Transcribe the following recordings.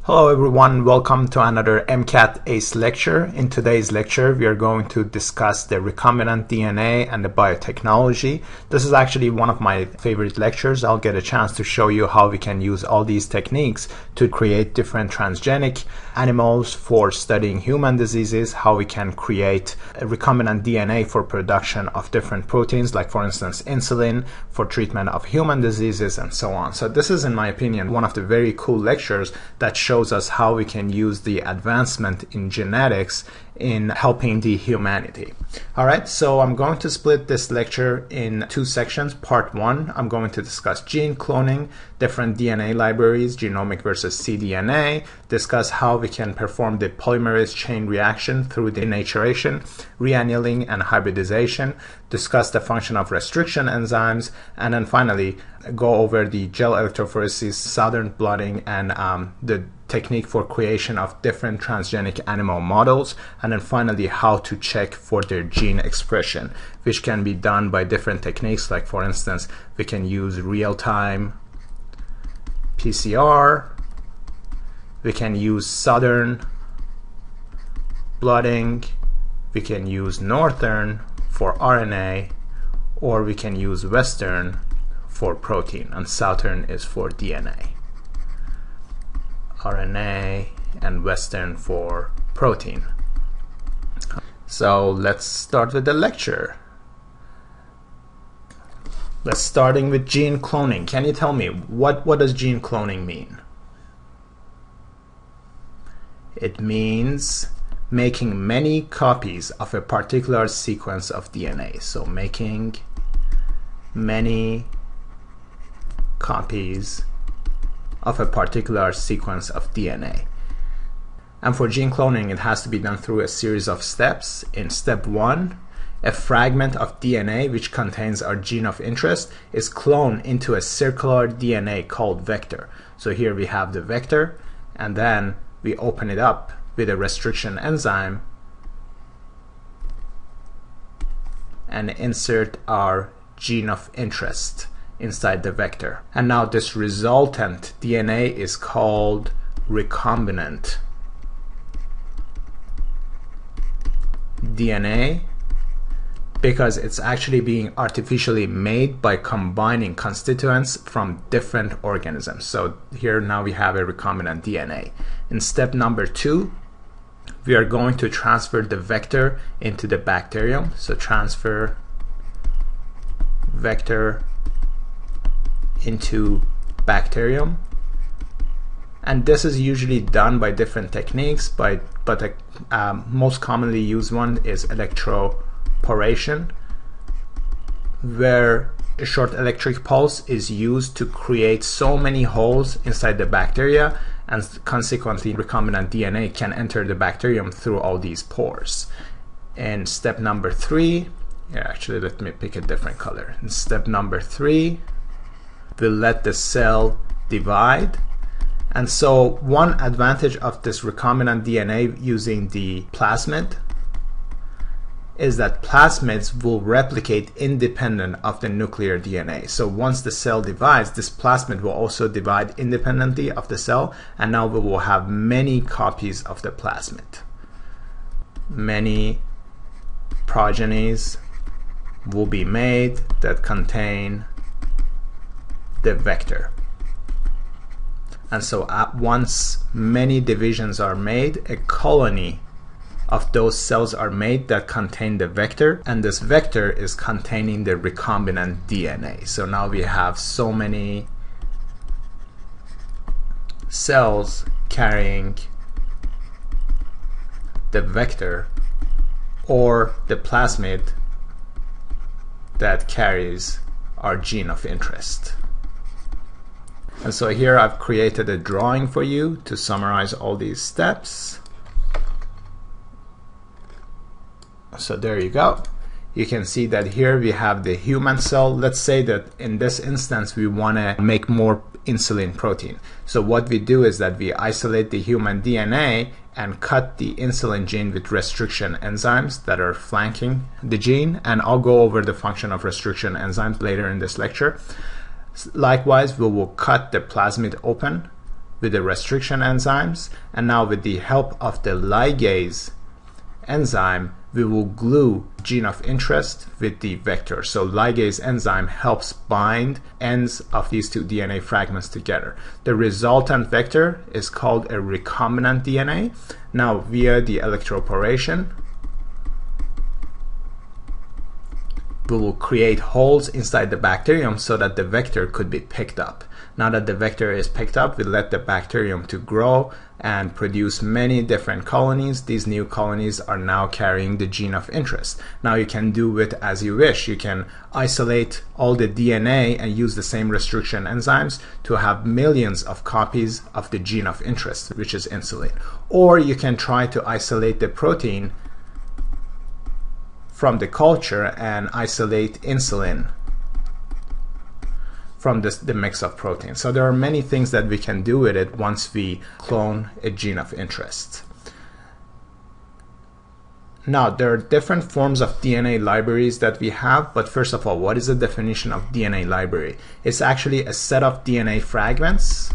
Hello everyone, welcome to another MCAT ACE lecture. In today's lecture, we are going to discuss the recombinant DNA and the biotechnology. This is actually one of my favorite lectures. I'll get a chance to show you how we can use all these techniques to create different transgenic animals for studying human diseases, how we can create a recombinant DNA for production of different proteins, like for instance insulin, for treatment of human diseases, and so on. So this is, in my opinion, one of the very cool lectures that shows us how we can use the advancement in genetics in helping the humanity. All right, so I'm going to split this lecture in two sections. Part one, I'm going to discuss gene cloning, different DNA libraries, genomic versus cDNA, discuss how we can perform the polymerase chain reaction through denaturation, re-annealing, and hybridization, discuss the function of restriction enzymes, and then finally go over the gel electrophoresis, southern blotting, and the technique for creation of different transgenic animal models, and then finally how to check for their gene expression, which can be done by different techniques. Like for instance, we can use real-time PCR, we can use southern blotting, we can use northern for RNA, or we can use western for protein, and southern is for DNA. RNA and western for protein. So let's start with the lecture. Let's starting with gene cloning. Can you tell me what does gene cloning mean? It means making many copies of a particular sequence of DNA. So making many copies of a particular sequence of DNA. And for gene cloning, it has to be done through a series of steps. In step one, a fragment of DNA which contains our gene of interest is cloned into a circular DNA called vector. So here we have the vector, and then we open it up with a restriction enzyme and insert our gene of interest inside the vector. And now this resultant DNA is called recombinant DNA because it's actually being artificially made by combining constituents from different organisms. So here now we have a recombinant DNA. In step number two, we are going to transfer the vector into the bacterium. So transfer vector into bacterium, and this is usually done by different techniques, but the most commonly used one is electrophoresis, where a short electric pulse is used to create so many holes inside the bacteria, and consequently recombinant DNA can enter the bacterium through all these pores. In step number three, actually let me pick a different color. In step number three, we'll let the cell divide. And so one advantage of this recombinant DNA using the plasmid is that plasmids will replicate independent of the nuclear DNA. So once the cell divides, this plasmid will also divide independently of the cell, and now we will have many copies of the plasmid. Many progenies will be made that contain the vector. And so once many divisions are made, a colony of those cells are made that contain the vector, and this vector is containing the recombinant DNA. So now we have so many cells carrying the vector or the plasmid that carries our gene of interest. And so here I've created a drawing for you to summarize all these steps. So there you go. You can see that here we have the human cell. Let's say that in this instance we want to make more insulin protein. So what we do is that we isolate the human DNA and cut the insulin gene with restriction enzymes that are flanking the gene. And I'll go over the function of restriction enzymes later in this lecture. Likewise, we will cut the plasmid open with the restriction enzymes, and now with the help of the ligase enzyme, we will glue gene of interest with the vector. So ligase enzyme helps bind ends of these two DNA fragments together. The resultant vector is called a recombinant DNA. Now via the electrophoresis, we will create holes inside the bacterium so that the vector could be picked up. Now that the vector is picked up, we let the bacterium to grow and produce many different colonies. These new colonies are now carrying the gene of interest. Now you can do it as you wish. You can isolate all the DNA and use the same restriction enzymes to have millions of copies of the gene of interest, which is insulin. Or you can try to isolate the protein from the culture and isolate insulin from the mix of proteins. So there are many things that we can do with it once we clone a gene of interest. Now, there are different forms of DNA libraries that we have, but first of all, what is the definition of DNA library? It's actually a set of DNA fragments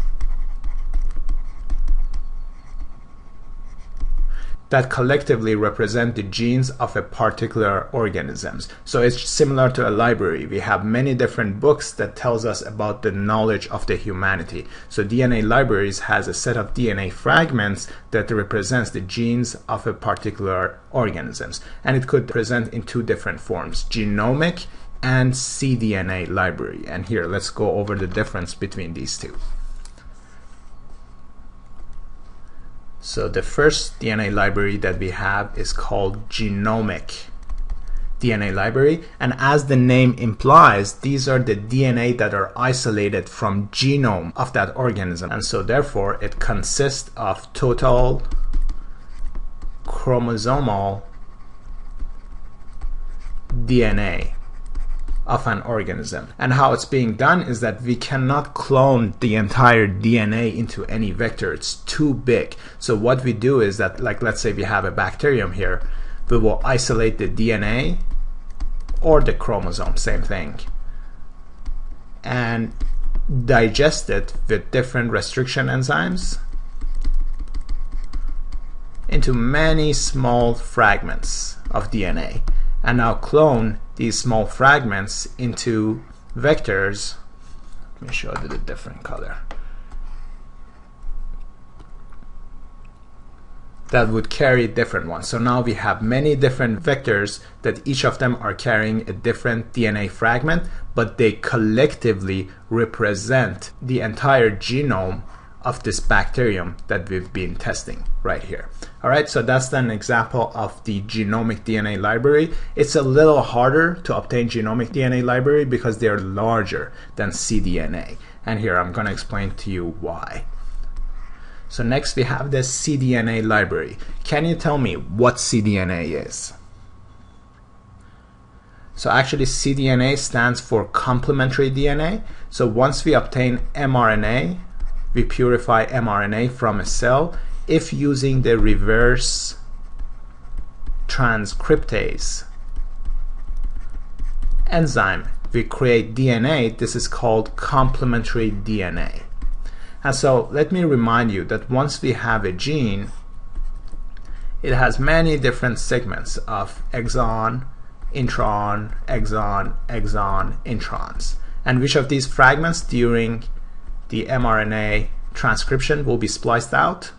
that collectively represent the genes of a particular organism. So it's similar to a library. We have many different books that tells us about the knowledge of the humanity. So DNA libraries has a set of DNA fragments that represents the genes of a particular organism. And it could present in two different forms, genomic and cDNA library. And here, let's go over the difference between these two. So the first DNA library that we have is called genomic DNA library, and as the name implies, these are the DNA that are isolated from genome of that organism, and so therefore it consists of total chromosomal DNA of an organism. And how it's being done is that we cannot clone the entire DNA into any vector. It's too big. So what we do is that, like, let's say we have a bacterium here, we will isolate the DNA or the chromosome, same thing, and digest it with different restriction enzymes into many small fragments of DNA, and now clone these small fragments into vectors. Let me show you the different color. That would carry different ones. So now we have many different vectors that each of them are carrying a different DNA fragment, but they collectively represent the entire genome of this bacterium that we've been testing right here. All right, so that's an example of the genomic DNA library. It's a little harder to obtain genomic DNA library because they're larger than cDNA. And here I'm going to explain to you why. So next we have the cDNA library. Can you tell me what cDNA is? So actually cDNA stands for complementary DNA. So once we obtain mRNA, we purify mRNA from a cell. If using the reverse transcriptase enzyme, we create DNA. This is called complementary DNA. And so let me remind you that once we have a gene, it has many different segments of exon, intron, exon, exon, introns. And which of these fragments during the mRNA transcription will be spliced out?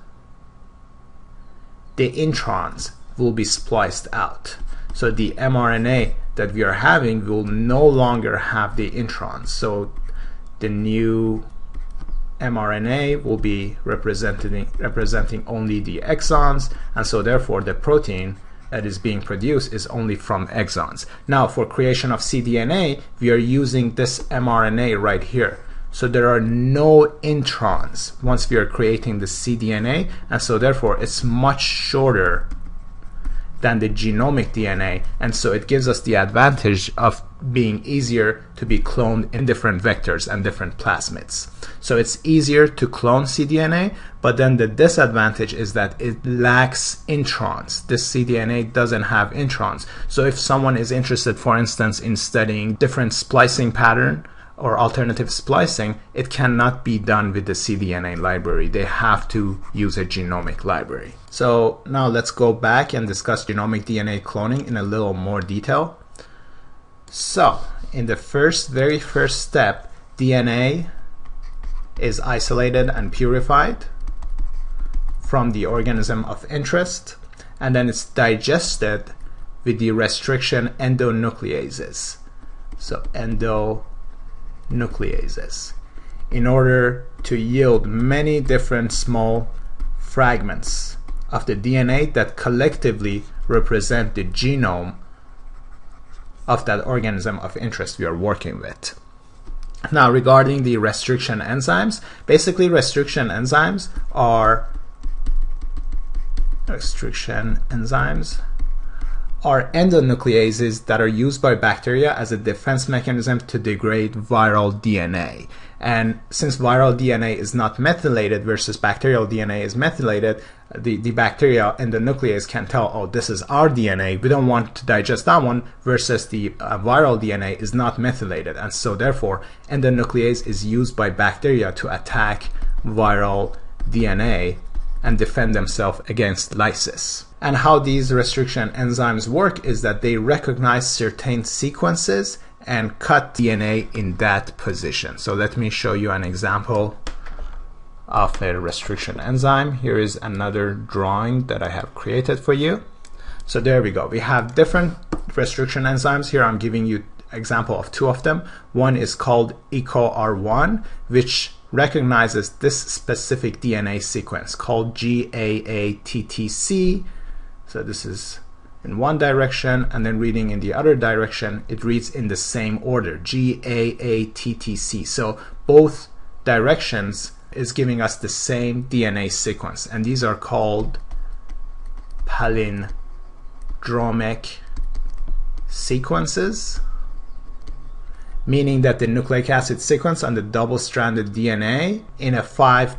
The introns will be spliced out. So the mRNA that we are having will no longer have the introns. So the new mRNA will be representing only the exons, and so therefore the protein that is being produced is only from exons. Now for creation of cDNA, we are using this mRNA right here. So there are no introns once we are creating the cDNA, and so therefore it's much shorter than the genomic DNA, and so it gives us the advantage of being easier to be cloned in different vectors and different plasmids. So it's easier to clone cDNA, but then the disadvantage is that it lacks introns. This cDNA doesn't have introns. So if someone is interested, for instance, in studying different splicing pattern or alternative splicing, it cannot be done with the cDNA library. They have to use a genomic library. So now let's go back and discuss genomic DNA cloning in a little more detail. So in the very first step, DNA is isolated and purified from the organism of interest, and then it's digested with the restriction endonucleases. So endonucleases, in order to yield many different small fragments of the DNA that collectively represent the genome of that organism of interest we are working with. Now, regarding the restriction enzymes, basically restriction enzymes are endonucleases that are used by bacteria as a defense mechanism to degrade viral DNA. And since viral DNA is not methylated versus bacterial DNA is methylated, the bacteria endonuclease can tell, oh, this is our DNA, we don't want to digest that one, versus the viral DNA is not methylated. And so therefore, endonuclease is used by bacteria to attack viral DNA and defend themselves against lysis. And how these restriction enzymes work is that they recognize certain sequences and cut DNA in that position. So let me show you an example of a restriction enzyme. Here is another drawing that I have created for you. So there we go. We have different restriction enzymes. Here I'm giving you an example of two of them. One is called EcoR1, which recognizes this specific DNA sequence called GAATTC. So this is in one direction, and then reading in the other direction, it reads in the same order, GAATTC. So both directions is giving us the same DNA sequence, and these are called palindromic sequences, meaning that the nucleic acid sequence on the double-stranded DNA in a 5'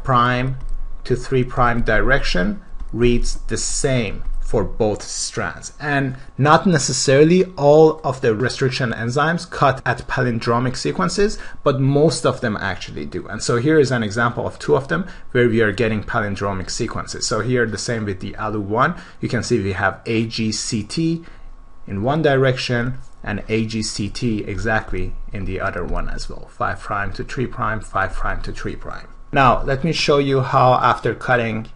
to 3' direction reads the same for both strands. And not necessarily all of the restriction enzymes cut at palindromic sequences, but most of them actually do. And so here is an example of two of them where we are getting palindromic sequences. So here the same with the ALU1, you can see we have AGCT in one direction and AGCT exactly in the other one as well, 5' to 3', 5' to 3'. Now let me show you how after cutting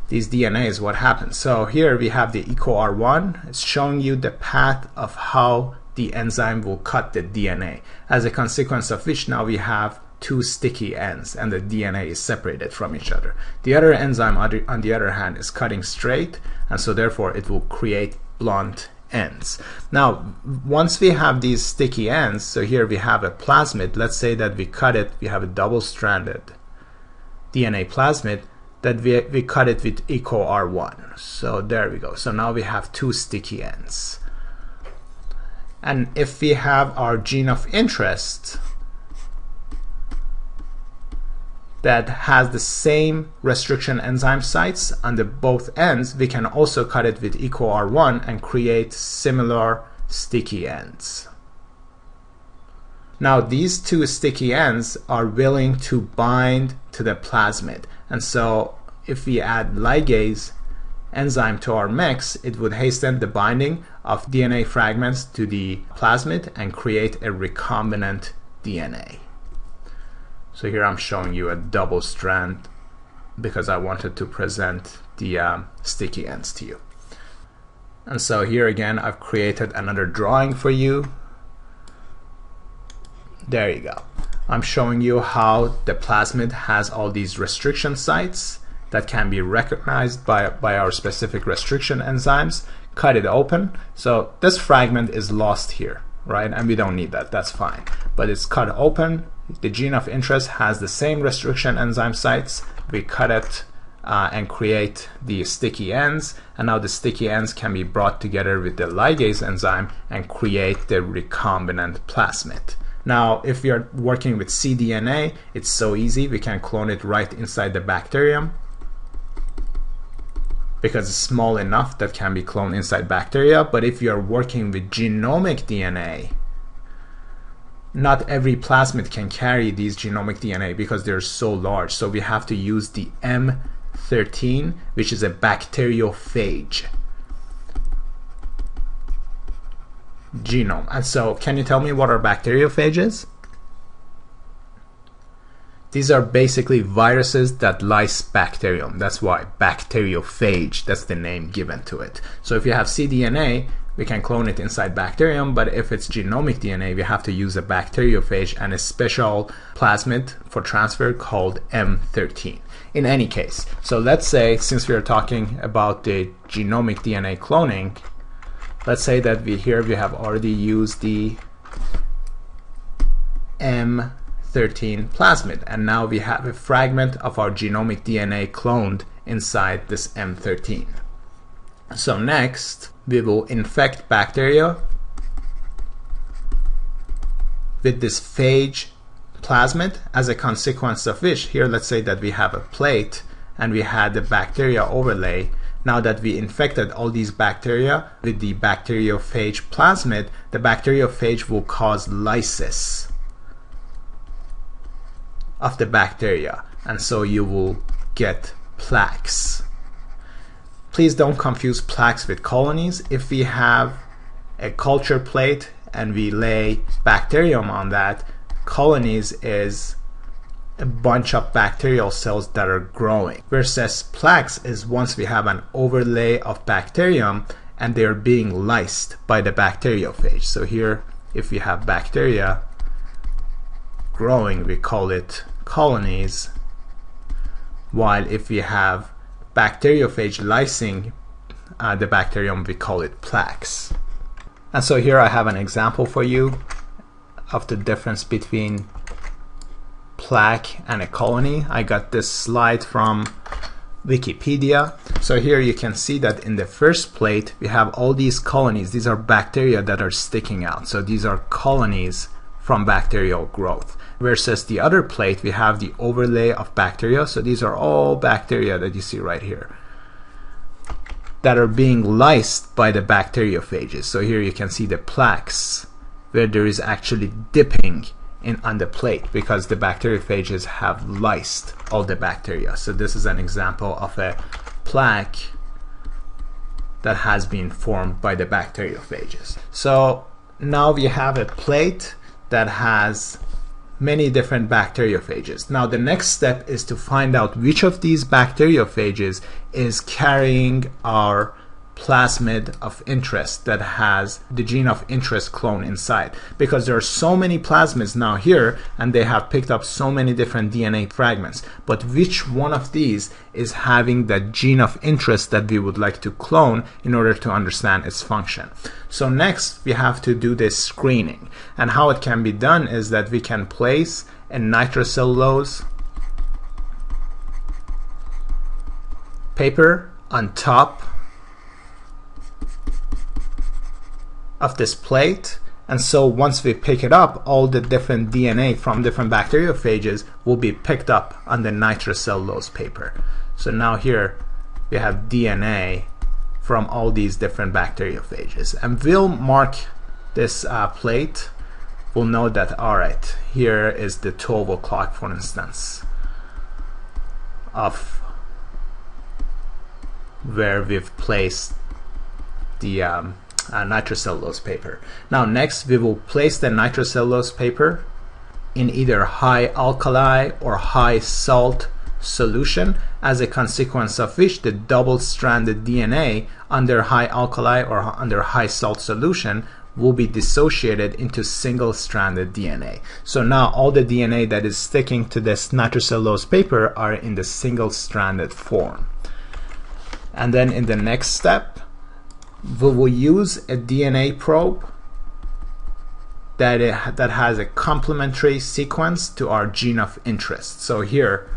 these DNAs what happens. So here we have the EcoR1. It's showing you the path of how the enzyme will cut the DNA, as a consequence of which now we have two sticky ends and the DNA is separated from each other. The other enzyme on the other hand is cutting straight, and so therefore it will create blunt ends. Now once we have these sticky ends, so here we have a plasmid, let's say that we cut it, we have a double-stranded DNA plasmid that we cut it with EcoR1. So there we go. So now we have two sticky ends. And if we have our gene of interest that has the same restriction enzyme sites on the both ends, we can also cut it with EcoR1 and create similar sticky ends. Now these two sticky ends are willing to bind to the plasmid, and so if we add ligase enzyme to our mix, it would hasten the binding of DNA fragments to the plasmid and create a recombinant DNA. So here I'm showing you a double strand because I wanted to present the sticky ends to you. And so here again I've created another drawing for you. There you go. I'm showing you how the plasmid has all these restriction sites that can be recognized by our specific restriction enzymes. Cut it open. So this fragment is lost here, right? And we don't need that, that's fine. But it's cut open. The gene of interest has the same restriction enzyme sites. We cut it and create the sticky ends. And now the sticky ends can be brought together with the ligase enzyme and create the recombinant plasmid. Now, if we are working with cDNA, it's so easy. We can clone it right inside the bacterium because it's small enough that can be cloned inside bacteria. But if you are working with genomic DNA, not every plasmid can carry these genomic DNA because they're so large. So we have to use the M13, which is a bacteriophage genome. And so can you tell me what are bacteriophages? These are basically viruses that lyse bacterium. That's why bacteriophage, that's the name given to it. So if you have cDNA, we can clone it inside bacterium, but if it's genomic DNA, we have to use a bacteriophage and a special plasmid for transfer called M13. In any case, so let's say, since we are talking about the genomic DNA cloning, let's say that we have already used the M13 plasmid, and now we have a fragment of our genomic DNA cloned inside this M13. So next, we will infect bacteria with this phage plasmid, as a consequence of which, here let's say that we have a plate and we had the bacteria overlay. Now that we infected all these bacteria with the bacteriophage plasmid, the bacteriophage will cause lysis of the bacteria, and so you will get plaques. Please don't confuse plaques with colonies. If we have a culture plate and we lay bacterium on that, colonies is a bunch of bacterial cells that are growing, versus plaques is once we have an overlay of bacterium and they're being lysed by the bacteriophage. So here, if we have bacteria growing, we call it colonies, while if we have bacteriophage lysing the bacterium, we call it plaques. And so here I have an example for you of the difference between plaque and a colony. I got this slide from Wikipedia. So here you can see that in the first plate we have all these colonies. These are bacteria that are sticking out. So these are colonies from bacterial growth. Versus the other plate, we have the overlay of bacteria. So these are all bacteria that you see right here that are being lysed by the bacteriophages. So here you can see the plaques where there is actually dipping on the plate because the bacteriophages have lysed all the bacteria. So this is an example of a plaque that has been formed by the bacteriophages. So now we have a plate that has many different bacteriophages. Now the next step is to find out which of these bacteriophages is carrying our plasmid of interest that has the gene of interest clone inside, because there are so many plasmids now here and they have picked up so many different DNA fragments, but which one of these is having the gene of interest that we would like to clone in order to understand its function. So next we have to do this screening, and how it can be done is that we can place a nitrocellulose paper on top of this plate, and so once we pick it up, all the different DNA from different bacteriophages will be picked up on the nitrocellulose paper. So now here we have DNA from all these different bacteriophages, and we'll mark this plate. We'll know that, alright, here is the 12 o'clock, for instance, of where we've placed the nitrocellulose paper. Now next we will place the nitrocellulose paper in either high alkali or high salt solution, as a consequence of which the double-stranded DNA under high alkali or under high salt solution will be dissociated into single-stranded DNA. So now all the DNA that is sticking to this nitrocellulose paper are in the single-stranded form. And then in the next step, we will use a DNA probe that has a complementary sequence to our gene of interest. So here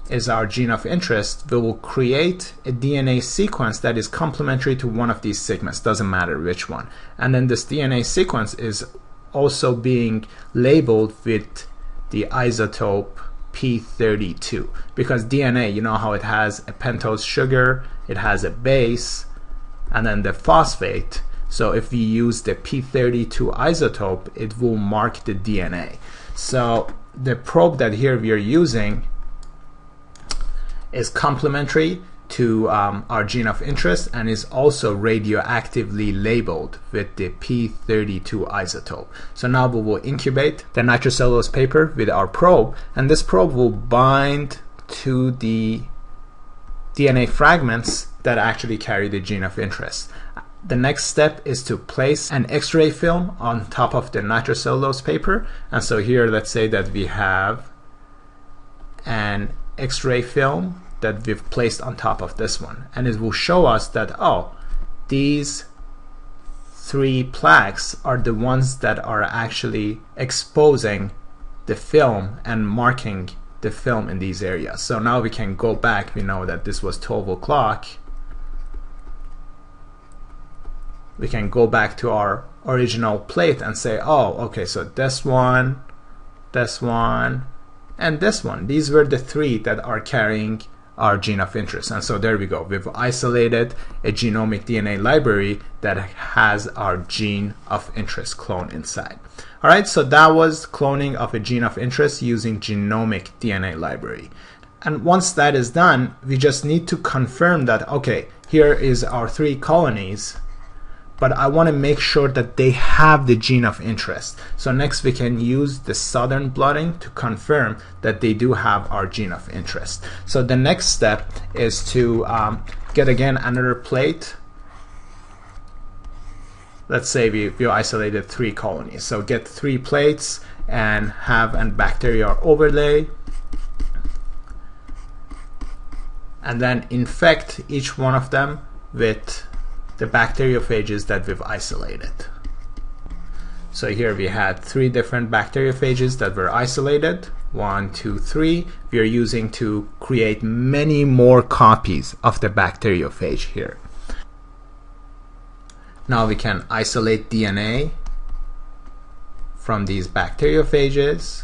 is our gene of interest. We will create a DNA sequence that is complementary to one of these segments, doesn't matter which one. And then this DNA sequence is also being labeled with the isotope P32, because DNA, you know how it has a pentose sugar, it has a base, and then the phosphate. So if we use the p32 isotope, it will mark the DNA. So the probe that here we are using is complementary to our gene of interest and is also radioactively labeled with the p32 isotope. So now we will incubate the nitrocellulose paper with our probe, and this probe will bind to the DNA fragments that actually carry the gene of interest. The next step is to place an X-ray film on top of the nitrocellulose paper. And so here, let's say that we have an X-ray film that we've placed on top of this one. And it will show us that, oh, these 3 plaques are the ones that are actually exposing the film and marking the film in these areas. So now we can go back. We know that this was 12 o'clock. We can go back to our original plate and say, oh, okay, so this one, and this one. These were the 3 that are carrying our gene of interest. And so there we go. We've isolated a genomic DNA library that has our gene of interest clone inside. All right, so that was cloning of a gene of interest using genomic DNA library. And once that is done, we just need to confirm that, okay, here is our 3 colonies, but I want to make sure that they have the gene of interest. So next we can use the southern blotting to confirm that they do have our gene of interest. So the next step is to get again another plate. Let's say we isolated 3 colonies. So get 3 plates and have a bacterial overlay, and then infect each one of them with the bacteriophages that we've isolated. So here we had 3 different bacteriophages that were isolated. 1, 2, 3. We are using to create many more copies of the bacteriophage here. Now we can isolate DNA from these bacteriophages.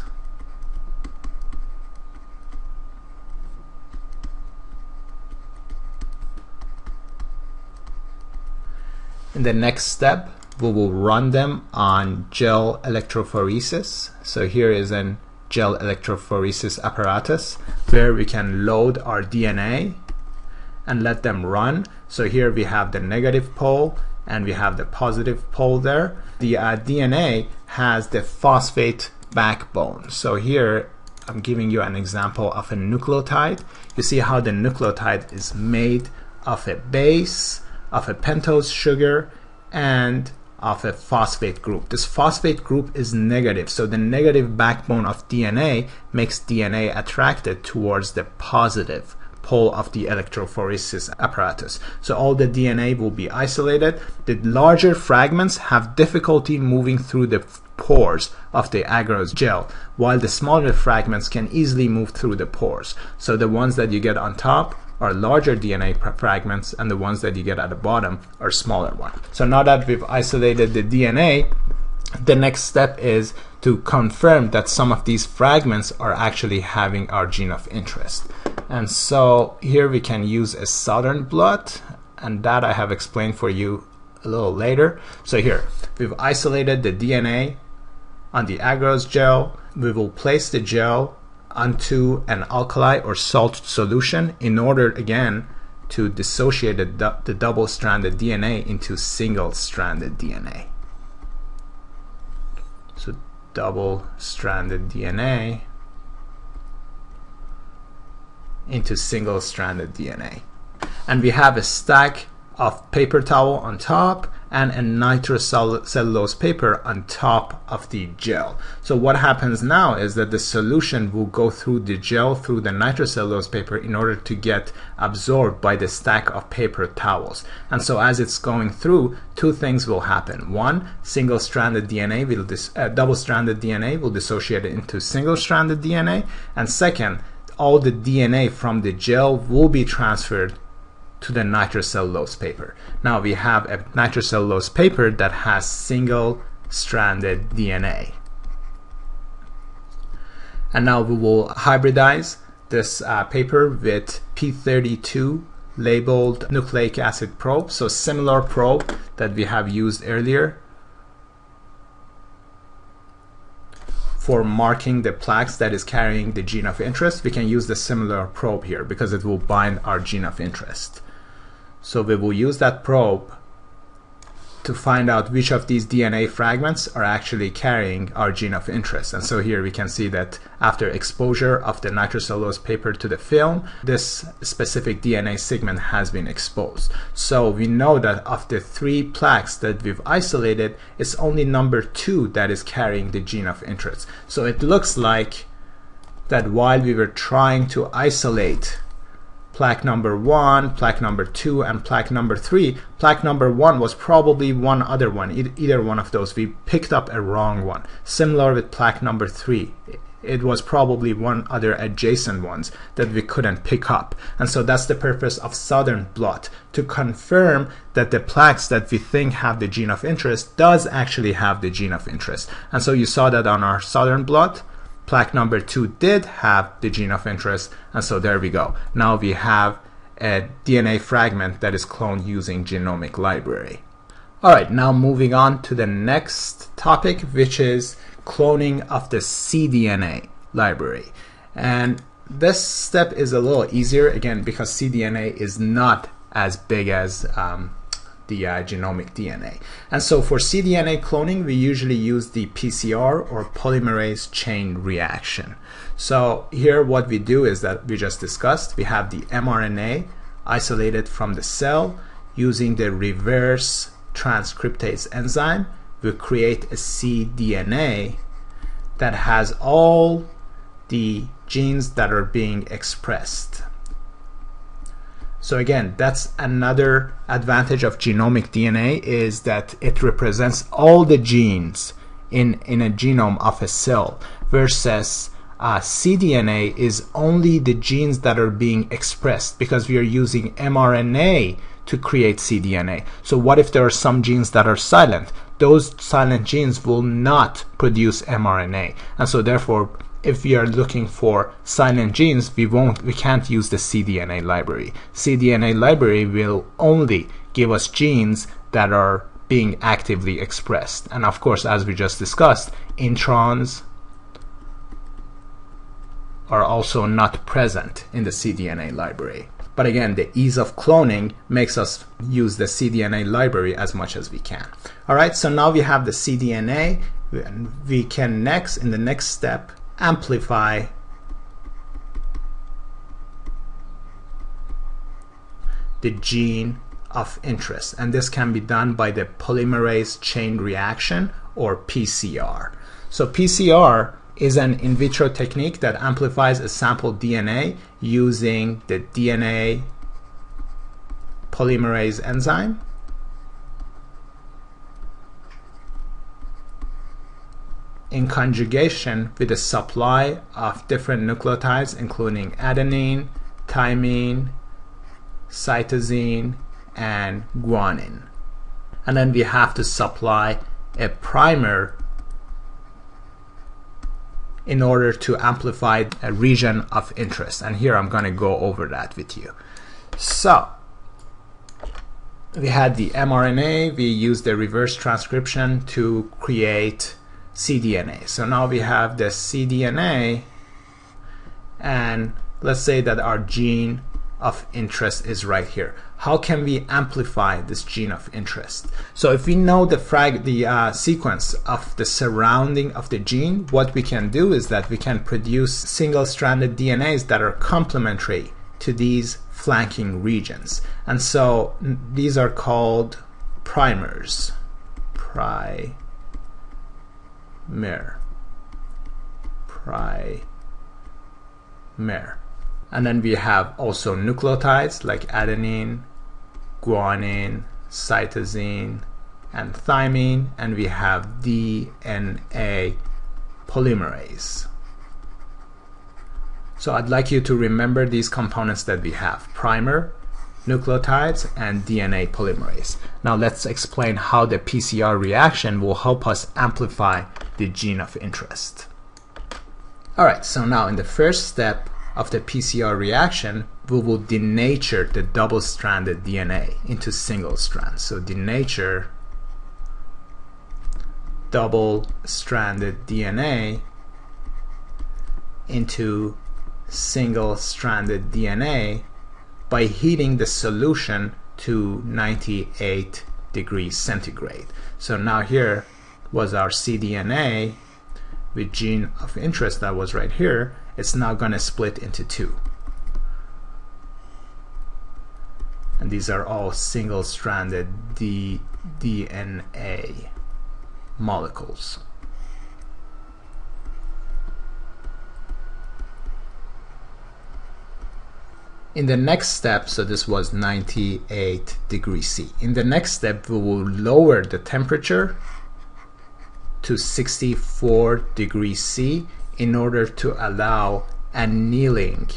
In the next step, we will run them on gel electrophoresis. So here is an gel electrophoresis apparatus where we can load our DNA and let them run. So here we have the negative pole and we have the positive pole there. The DNA has the phosphate backbone. So here I'm giving you an example of a nucleotide. You see how the nucleotide is made of a base, of a pentose sugar, and of a phosphate group. This phosphate group is negative, so the negative backbone of DNA makes DNA attracted towards the positive pole of the electrophoresis apparatus. So all the DNA will be isolated. The larger fragments have difficulty moving through the pores of the agarose gel, while the smaller fragments can easily move through the pores. So the ones that you get on top are larger DNA fragments, and the ones that you get at the bottom are smaller ones. So now that we've isolated the DNA, the next step is to confirm that some of these fragments are actually having our gene of interest. And so here we can use a southern blot, and that I have explained for you a little later. So here we've isolated the DNA on the agarose gel. We will place the gel onto an alkali or salt solution in order again to dissociate the double-stranded DNA into single-stranded DNA. So double-stranded DNA into single-stranded DNA. And we have a stack of paper towel on top and a nitrocellulose paper on top of the gel. So what happens now is that the solution will go through the gel through the nitrocellulose paper in order to get absorbed by the stack of paper towels. And so as it's going through, 2 things will happen. 1, single-stranded DNA will double-stranded DNA will dissociate into single-stranded DNA, and second, all the DNA from the gel will be transferred to the nitrocellulose paper. Now we have a nitrocellulose paper that has single-stranded DNA. And now we will hybridize this paper with P32 labeled nucleic acid probe. So similar probe that we have used earlier for marking the plaques that is carrying the gene of interest, we can use the similar probe here because it will bind our gene of interest. So we will use that probe to find out which of these DNA fragments are actually carrying our gene of interest. And so here we can see that after exposure of the nitrocellulose paper to the film, this specific DNA segment has been exposed. So we know that of the 3 plaques that we've isolated, it's only number 2 that is carrying the gene of interest. So it looks like that while we were trying to isolate plaque number 1, plaque number 2, and plaque number 3, plaque number 1 was probably one other one, either one of those. We picked up a wrong one. Similar with plaque number 3. It was probably one other adjacent ones that we couldn't pick up. And so that's the purpose of southern blot, to confirm that the plaques that we think have the gene of interest does actually have the gene of interest. And so you saw that on our southern blot, plaque number 2 did have the gene of interest, and so there we go. Now we have a DNA fragment that is cloned using genomic library. Alright, now moving on to the next topic, which is cloning of the cDNA library. And this step is a little easier, again, because cDNA is not as big as the genomic DNA. And so for cDNA cloning, we usually use the PCR or polymerase chain reaction. So here what we do is that we just discussed, we have the mRNA isolated from the cell using the reverse transcriptase enzyme. We create a cDNA that has all the genes that are being expressed. So again, that's another advantage of genomic DNA, is that it represents all the genes in a genome of a cell, versus cDNA is only the genes that are being expressed, because we are using mRNA to create cDNA. So what if there are some genes that are silent? Those silent genes will not produce mRNA, and so therefore if we are looking for silent genes, we can't use the cDNA library. cDNA library will only give us genes that are being actively expressed. And of course, as we just discussed, introns are also not present in the cDNA library. But again, the ease of cloning makes us use the cDNA library as much as we can. Alright, so now we have the cDNA. We can next, in the next step, amplify the gene of interest, and this can be done by the polymerase chain reaction, or PCR. So PCR is an in vitro technique that amplifies a sample DNA using the DNA polymerase enzyme in conjugation with a supply of different nucleotides, including adenine, thymine, cytosine, and guanine. And then we have to supply a primer in order to amplify a region of interest. And here I'm going to go over that with you. So we had the mRNA, we used the reverse transcription to create cDNA. So now we have the cDNA, and let's say that our gene of interest is right here. How can we amplify this gene of interest? So if we know the sequence of the surrounding of the gene, what we can do is that we can produce single-stranded DNAs that are complementary to these flanking regions. And so these are called primers. Primer. And then we have also nucleotides like adenine, guanine, cytosine, and thymine, and we have DNA polymerase. So I'd like you to remember these components that we have: primer, nucleotides, and DNA polymerase. Now let's explain how the PCR reaction will help us amplify the gene of interest. Alright, so now in the first step, of the PCR reaction, we will denature the double-stranded DNA into single strands. So denature double-stranded DNA into single-stranded DNA by heating the solution to 98 degrees centigrade. So now here was our cDNA with gene of interest that was right here. It's now going to split into two. And these are all single-stranded DNA molecules. In the next step, so this was 98 degrees C. In the next step, we will lower the temperature to 64 degrees C in order to allow annealing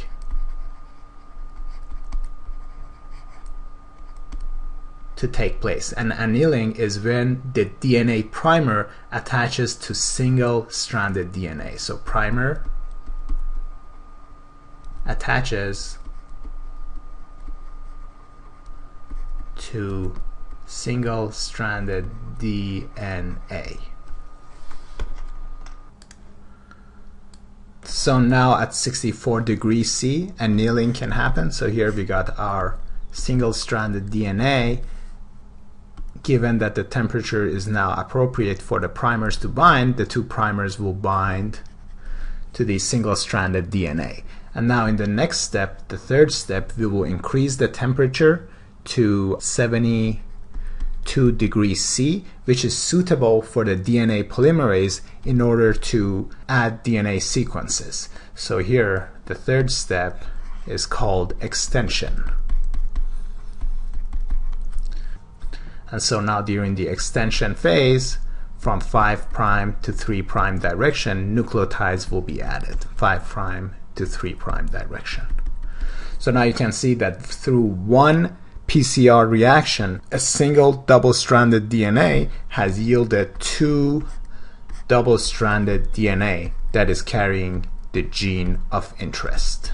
to take place. And annealing is when the DNA primer attaches to single-stranded DNA. So primer attaches to single-stranded DNA. So now at 64 degrees C, annealing can happen. So here we got our single-stranded DNA. Given that the temperature is now appropriate for the primers to bind, the two primers will bind to the single-stranded DNA. And now in the next step, the third step, we will increase the temperature to 72 degrees C, which is suitable for the DNA polymerase in order to add DNA sequences. So here, the third step is called extension. And so now during the extension phase, from 5' to 3' direction, nucleotides will be added, 5' to 3' direction. So now you can see that through one PCR reaction, a single double-stranded DNA has yielded two double-stranded DNA that is carrying the gene of interest.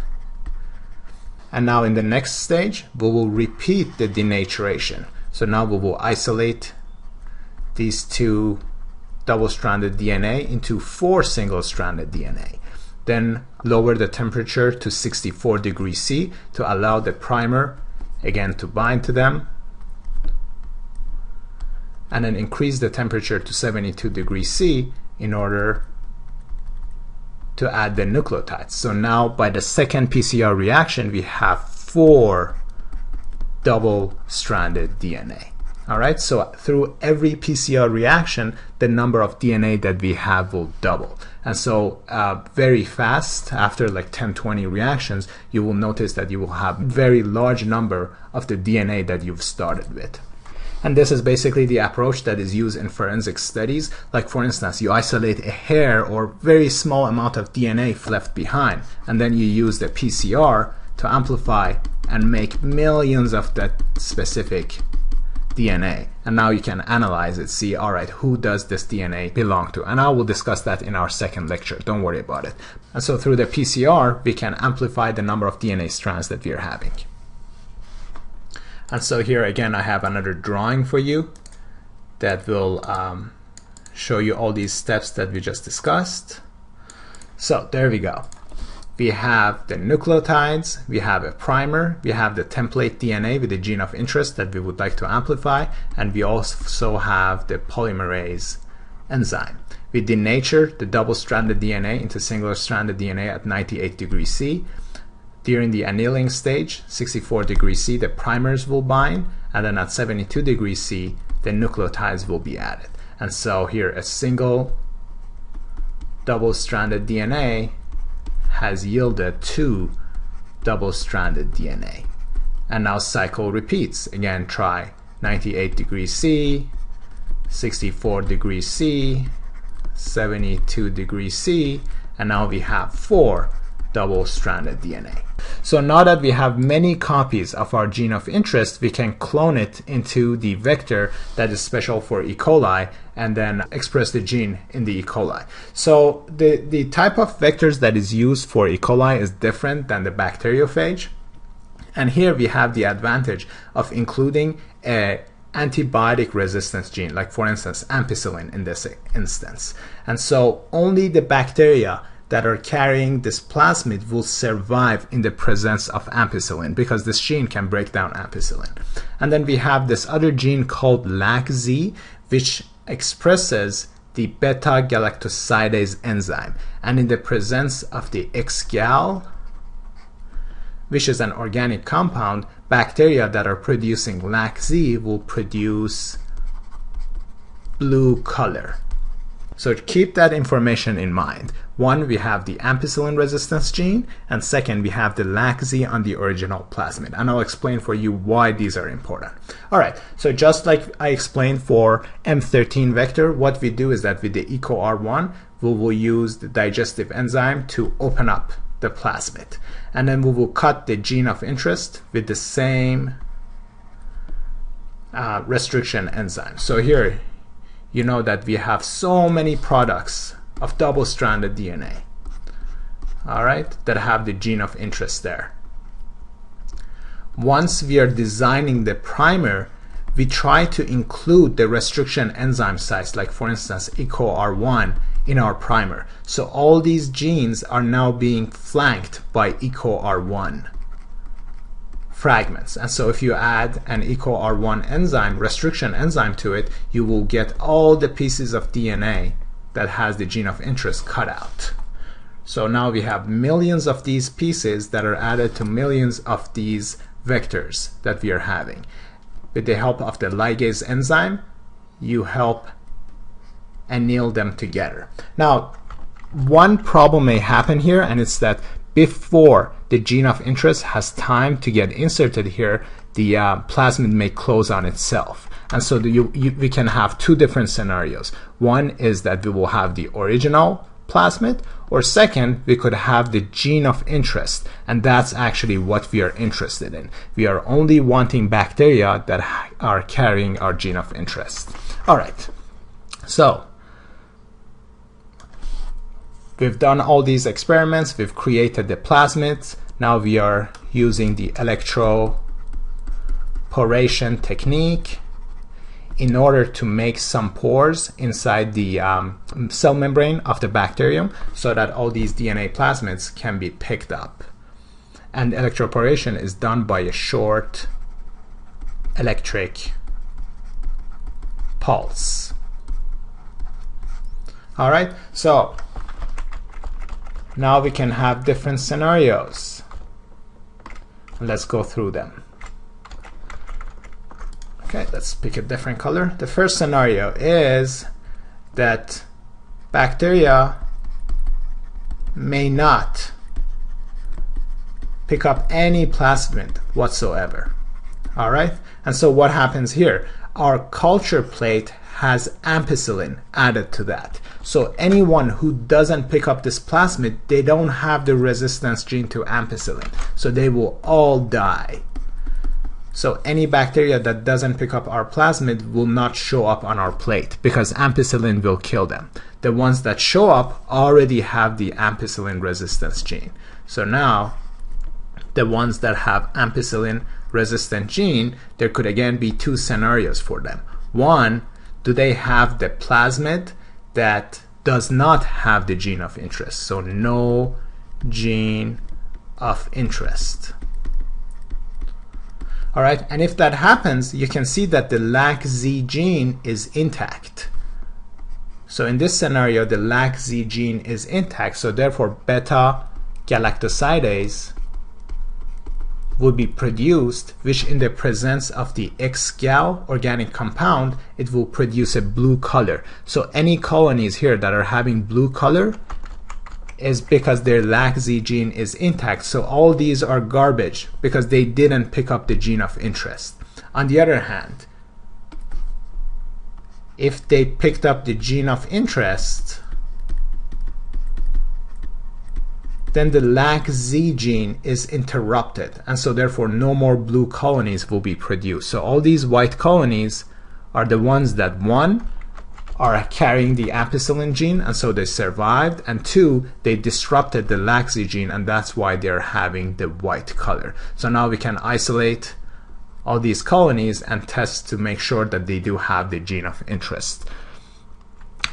And now in the next stage, we will repeat the denaturation. So now we will isolate these two double-stranded DNA into 4 single-stranded DNA. Then lower the temperature to 64 degrees C to allow the primer again to bind to them, and then increase the temperature to 72 degrees C in order to add the nucleotides. So now by the second PCR reaction, we have 4 double-stranded DNA. Alright, so through every PCR reaction, the number of DNA that we have will double. And so very fast, after like 10-20 reactions, you will notice that you will have very large number of the DNA that you've started with. And this is basically the approach that is used in forensic studies. Like for instance, you isolate a hair or very small amount of DNA left behind, and then you use the PCR to amplify and make millions of that specific DNA. And now you can analyze it, see, all right, who does this DNA belong to? And I will discuss that in our second lecture. Don't worry about it. And so through the PCR, we can amplify the number of DNA strands that we are having. And so here again, I have another drawing for you that will show you all these steps that we just discussed. So there we go. We have the nucleotides, we have a primer, we have the template DNA with the gene of interest that we would like to amplify, and we also have the polymerase enzyme. We denature the double-stranded DNA into single-stranded DNA at 98 degrees C. During the annealing stage, 64 degrees C, the primers will bind, and then at 72 degrees C, the nucleotides will be added. And so here, a single double-stranded DNA has yielded 2 double-stranded DNA. And now cycle repeats. Again, try 98 degrees C, 64 degrees C, 72 degrees C, and now we have 4 double-stranded DNA. So now that we have many copies of our gene of interest, we can clone it into the vector that is special for E. coli and then express the gene in the E. coli. So the type of vectors that is used for E. coli is different than the bacteriophage. And here we have the advantage of including a antibiotic resistance gene, like for instance ampicillin in this instance. And so only the bacteria that are carrying this plasmid will survive in the presence of ampicillin, because this gene can break down ampicillin. And then we have this other gene called LAC-Z, which expresses the beta-galactosidase enzyme. And in the presence of the X-gal, which is an organic compound, bacteria that are producing LAC-Z will produce blue color. So keep that information in mind. One, we have the ampicillin resistance gene, and second, we have the LAC-Z on the original plasmid. And I'll explain for you why these are important. All right, so just like I explained for M13 vector, what we do is that with the EcoR1, we will use the digestive enzyme to open up the plasmid. And then we will cut the gene of interest with the same restriction enzyme. So here, you know that we have so many products of double-stranded DNA, all right, that have the gene of interest there. Once we are designing the primer, we try to include the restriction enzyme sites, like for instance EcoR1, in our primer. So all these genes are now being flanked by EcoR1 fragments. And so if you add an EcoR1 enzyme, restriction enzyme to it, you will get all the pieces of DNA that has the gene of interest cut out. So now we have millions of these pieces that are added to millions of these vectors that we are having. With the help of the ligase enzyme, you help anneal them together. Now, one problem may happen here, and it's that before the gene of interest has time to get inserted here, the plasmid may close on itself. And so we can have two different scenarios. One is that we will have the original plasmid, or second, we could have the gene of interest, and that's actually what we are interested in. We are only wanting bacteria that are carrying our gene of interest. All right, so we've done all these experiments, we've created the plasmids. Now we are using the electrophoresis technique in order to make some pores inside the cell membrane of the bacterium so that all these DNA plasmids can be picked up. And electrophoresis is done by a short electric pulse. All right, so now we can have different scenarios. Let's go through them. Okay, let's pick a different color. The first scenario is that bacteria may not pick up any plasmid whatsoever. All right, and so what happens here? Our culture plate has ampicillin added to that. So anyone who doesn't pick up this plasmid, they don't have the resistance gene to ampicillin. So they will all die. So any bacteria that doesn't pick up our plasmid will not show up on our plate because ampicillin will kill them. The ones that show up already have the ampicillin resistance gene. So now the ones that have ampicillin resistant gene, there could again be two scenarios for them. One, do they have the plasmid that does not have the gene of interest? So no gene of interest. All right, and if that happens, you can see that the LAC-Z gene is intact. So in this scenario, the LAC-Z gene is intact, so therefore beta-galactosidase will be produced, which in the presence of the X-gal organic compound, it will produce a blue color. So any colonies here that are having blue color is because their LAC-Z gene is intact. So all these are garbage because they didn't pick up the gene of interest. On the other hand, if they picked up the gene of interest, then the LAC-Z gene is interrupted, and so therefore no more blue colonies will be produced. So all these white colonies are the ones that, one, are carrying the ampicillin gene, and so they survived, and two, they disrupted the LAC-Z gene, and that's why they're having the white color. So now we can isolate all these colonies and test to make sure that they do have the gene of interest.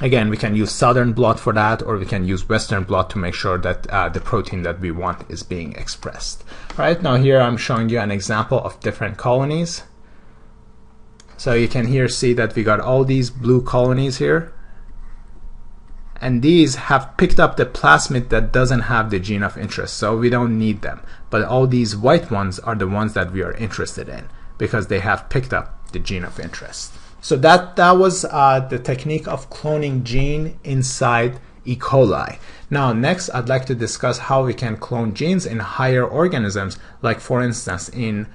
Again, we can use southern blot for that, or we can use western blot to make sure that the protein that we want is being expressed. All right, now here I'm showing you an example of different colonies. So you can here see that we got all these blue colonies here, and these have picked up the plasmid that doesn't have the gene of interest, so we don't need them. But all these white ones are the ones that we are interested in because they have picked up the gene of interest. So that was the technique of cloning gene inside E. coli. Now next I'd like to discuss how we can clone genes in higher organisms, like for instance in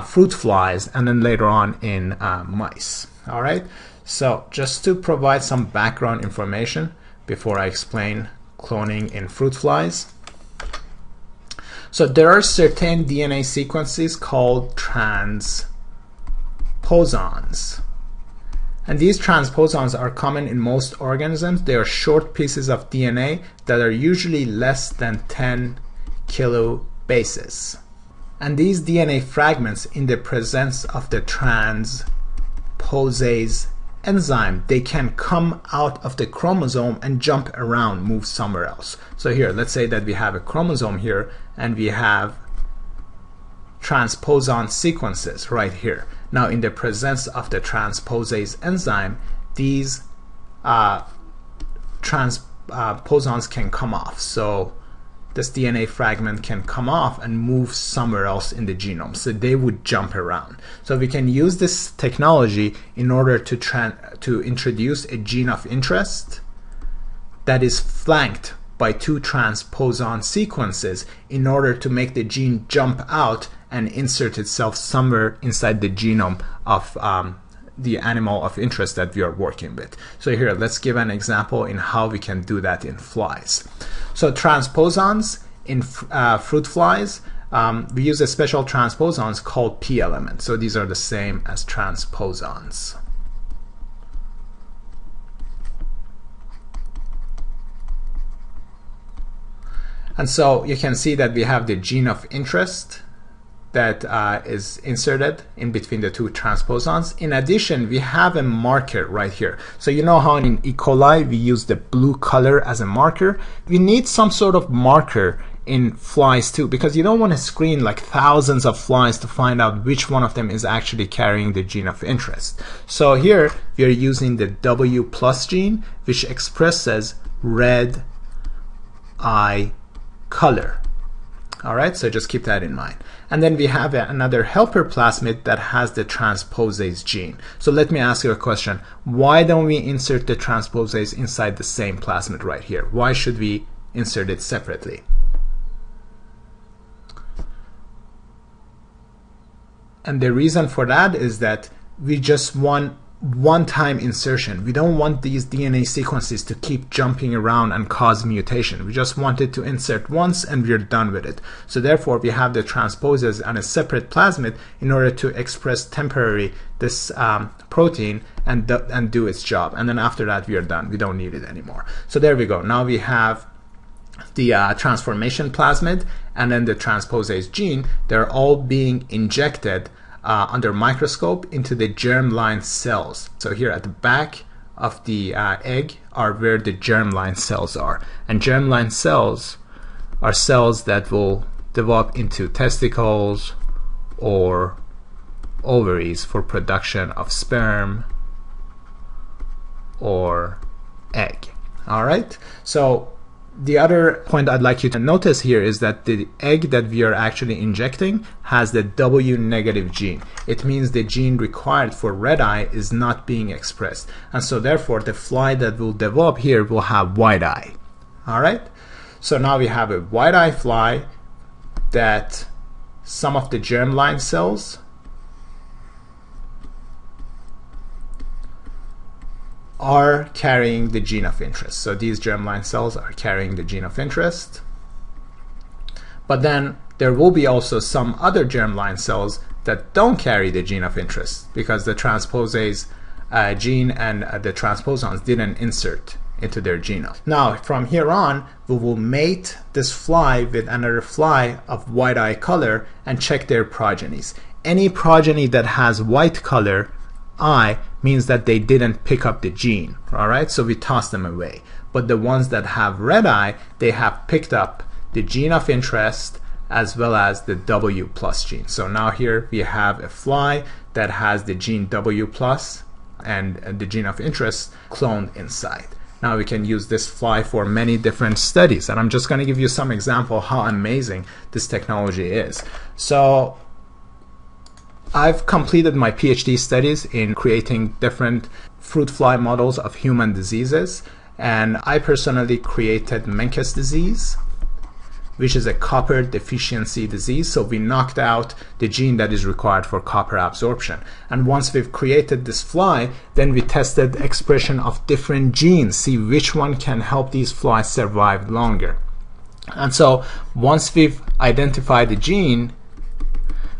fruit flies, and then later on in mice. All right, so just to provide some background information before I explain cloning in fruit flies. So there are certain DNA sequences called transposons. And these transposons are common in most organisms. They are short pieces of DNA that are usually less than 10 kilobases. And these DNA fragments, in the presence of the transposase enzyme, they can come out of the chromosome and jump around, move somewhere else. So here, let's say that we have a chromosome here and we have transposon sequences right here. Now in the presence of the transposase enzyme, these transposons can come off. So this DNA fragment can come off and move somewhere else in the genome. So they would jump around. So we can use this technology in order to introduce a gene of interest that is flanked by two transposon sequences in order to make the gene jump out and insert itself somewhere inside the genome of the animal of interest that we are working with. So here, let's give an example in how we can do that in flies. So transposons in fruit flies, we use a special transposons called P element. So these are the same as transposons. And so you can see that we have the gene of interest that is inserted in between the two transposons. In addition, we have a marker right here. So you know how in E. coli we use the blue color as a marker? We need some sort of marker in flies too, because you don't want to screen like thousands of flies to find out which one of them is actually carrying the gene of interest. So here we are using the W+ gene, which expresses red eye color. All right, so just keep that in mind. And then we have another helper plasmid that has the transposase gene. So let me ask you a question. Why don't we insert the transposase inside the same plasmid right here? Why should we insert it separately? And the reason for that is that we just want one-time insertion. We don't want these DNA sequences to keep jumping around and cause mutation. We just want it to insert once and we're done with it. So therefore we have the transposase on a separate plasmid in order to express temporarily this protein and do its job. And then after that we are done. We don't need it anymore. So there we go. Now we have the transformation plasmid and then the transposase gene. They're all being injected under microscope into the germline cells. So here at the back of the egg are where the germline cells are. And germline cells are cells that will develop into testicles or ovaries for production of sperm or egg. All right, so the other point I'd like you to notice here is that the egg that we are actually injecting has the W- gene. It means the gene required for red eye is not being expressed. And so therefore the fly that will develop here will have white eye. All right? So now we have a white eye fly that some of the germline cells are carrying the gene of interest. So these germline cells are carrying the gene of interest. But then there will be also some other germline cells that don't carry the gene of interest because the transposase gene and the transposons didn't insert into their genome. Now, from here on, we will mate this fly with another fly of white eye color and check their progenies. Any progeny that has white color eye means that they didn't pick up the gene, all right? So we toss them away. But the ones that have red eye, they have picked up the gene of interest as well as the W plus gene. So now here we have a fly that has the gene W plus and the gene of interest cloned inside. Now we can use this fly for many different studies, and I'm just going to give you some example how amazing this technology is. So I've completed my PhD studies in creating different fruit fly models of human diseases, and I personally created Menkes disease, which is a copper deficiency disease. So we knocked out the gene that is required for copper absorption. And once we've created this fly, then we tested expression of different genes, see which one can help these flies survive longer. And so once we've identified the gene,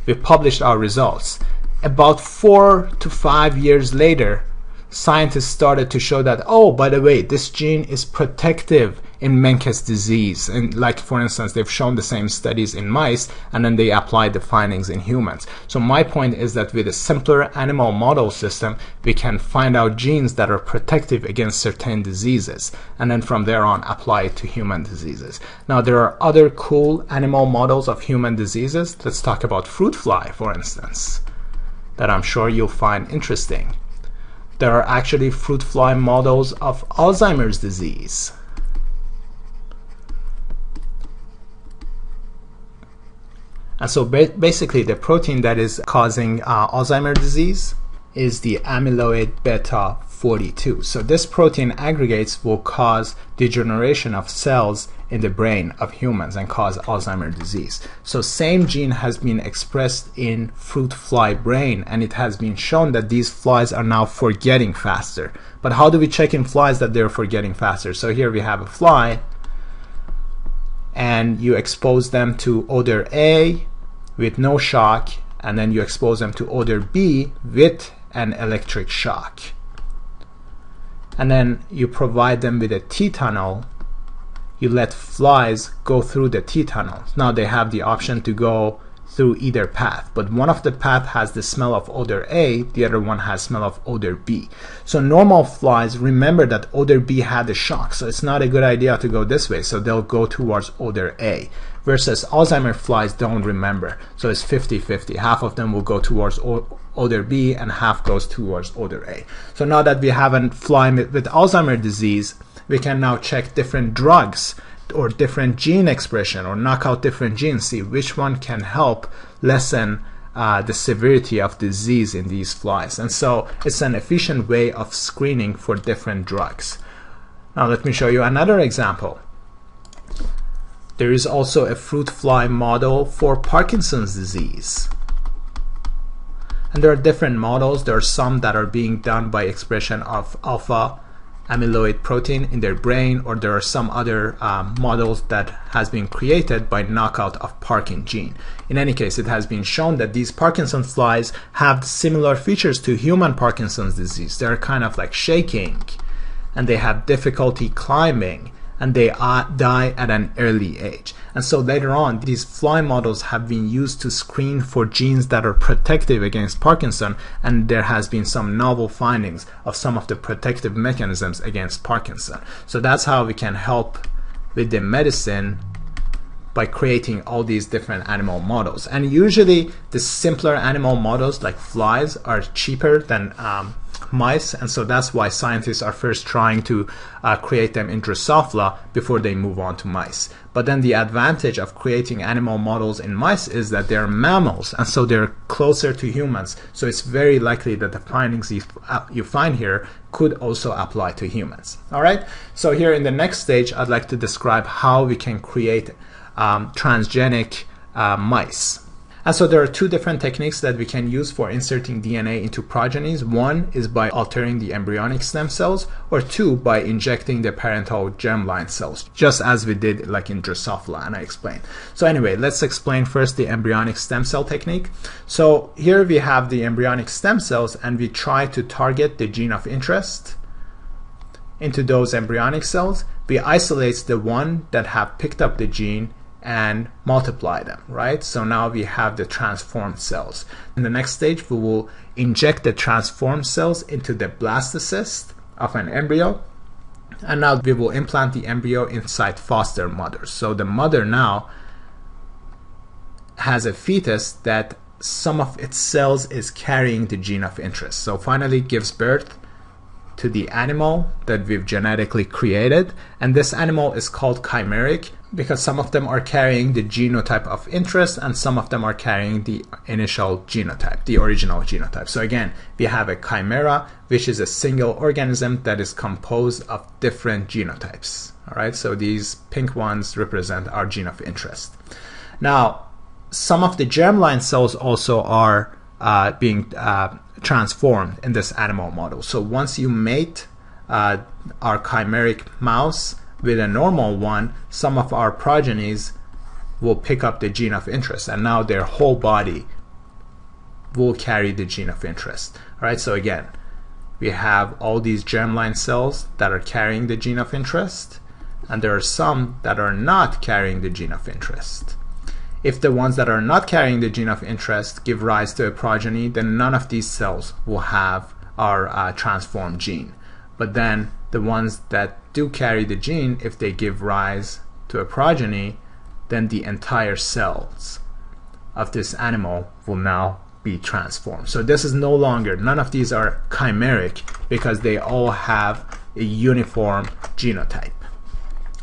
we published our results. About 4 to 5 years later, scientists started to show that, oh, by the way, this gene is protective in Menkes disease. And like, for instance, they've shown the same studies in mice, and then they applied the findings in humans. So my point is that with a simpler animal model system, we can find out genes that are protective against certain diseases, and then from there on apply it to human diseases. Now, there are other cool animal models of human diseases. Let's talk about fruit fly, for instance, that I'm sure you'll find interesting. There are actually fruit fly models of Alzheimer's disease. And so basically the protein that is causing Alzheimer's disease is the amyloid beta 42. So this protein aggregates will cause degeneration of cells in the brain of humans and cause Alzheimer's disease. So same gene has been expressed in fruit fly brain, and it has been shown that these flies are now forgetting faster. But how do we check in flies that they're forgetting faster? So here we have a fly, and you expose them to odor A with no shock, and then you expose them to odor B with an electric shock. And then you provide them with a T-tunnel. You let flies go through the T-tunnel. Now they have the option to go through either path, but one of the path has the smell of odor A, the other one has smell of odor B. So normal flies remember that odor B had a shock, so it's not a good idea to go this way, so they'll go towards odor A. Versus Alzheimer's flies don't remember, so it's 50-50. Half of them will go towards odor B and half goes towards odor A. So now that we have a fly with Alzheimer's disease, we can now check different drugs or different gene expression or knock out different genes, see which one can help lessen the severity of disease in these flies. And so it's an efficient way of screening for different drugs. Now let me show you another example. There is also a fruit fly model for Parkinson's disease. And there are different models. There are some that are being done by expression of alpha amyloid protein in their brain, or there are some other models that has been created by knockout of Parkin gene. In any case, it has been shown that these Parkinson's flies have similar features to human Parkinson's disease. They're kind of like shaking, and they have difficulty climbing, and they die at an early age. And so later on, these fly models have been used to screen for genes that are protective against Parkinson, and there has been some novel findings of some of the protective mechanisms against Parkinson. So that's how we can help with the medicine by creating all these different animal models. And usually the simpler animal models like flies are cheaper than mice, and so that's why scientists are first trying to create them in Drosophila before they move on to mice. But then the advantage of creating animal models in mice is that they're mammals, and so they're closer to humans, so it's very likely that the findings you find here could also apply to humans. All right, so here in the next stage I'd like to describe how we can create transgenic mice. And so there are two different techniques that we can use for inserting DNA into progenies. One is by altering the embryonic stem cells, or two, by injecting the parental germline cells, just as we did like in Drosophila, and I explained. So anyway, let's explain first the embryonic stem cell technique. So here we have the embryonic stem cells, and we try to target the gene of interest into those embryonic cells. We isolate the one that have picked up the gene and multiply them, right? So now we have the transformed cells. In the next stage, we will inject the transformed cells into the blastocyst of an embryo, and now we will implant the embryo inside foster mothers. So the mother now has a fetus that some of its cells is carrying the gene of interest. So finally gives birth to the animal that we've genetically created, and this animal is called chimeric because some of them are carrying the genotype of interest and some of them are carrying the initial genotype, the original genotype. So again, we have a chimera, which is a single organism that is composed of different genotypes. All right, so these pink ones represent our gene of interest. Now, some of the germline cells also are being transformed in this animal model. So once you mate our chimeric mouse with a normal one, some of our progenies will pick up the gene of interest, and now their whole body will carry the gene of interest. All right, so again, we have all these germline cells that are carrying the gene of interest, and there are some that are not carrying the gene of interest. If the ones that are not carrying the gene of interest give rise to a progeny, then none of these cells will have our transformed gene. But then the ones that do carry the gene, if they give rise to a progeny, then the entire cells of this animal will now be transformed. So this is no longer, none of these are chimeric because they all have a uniform genotype.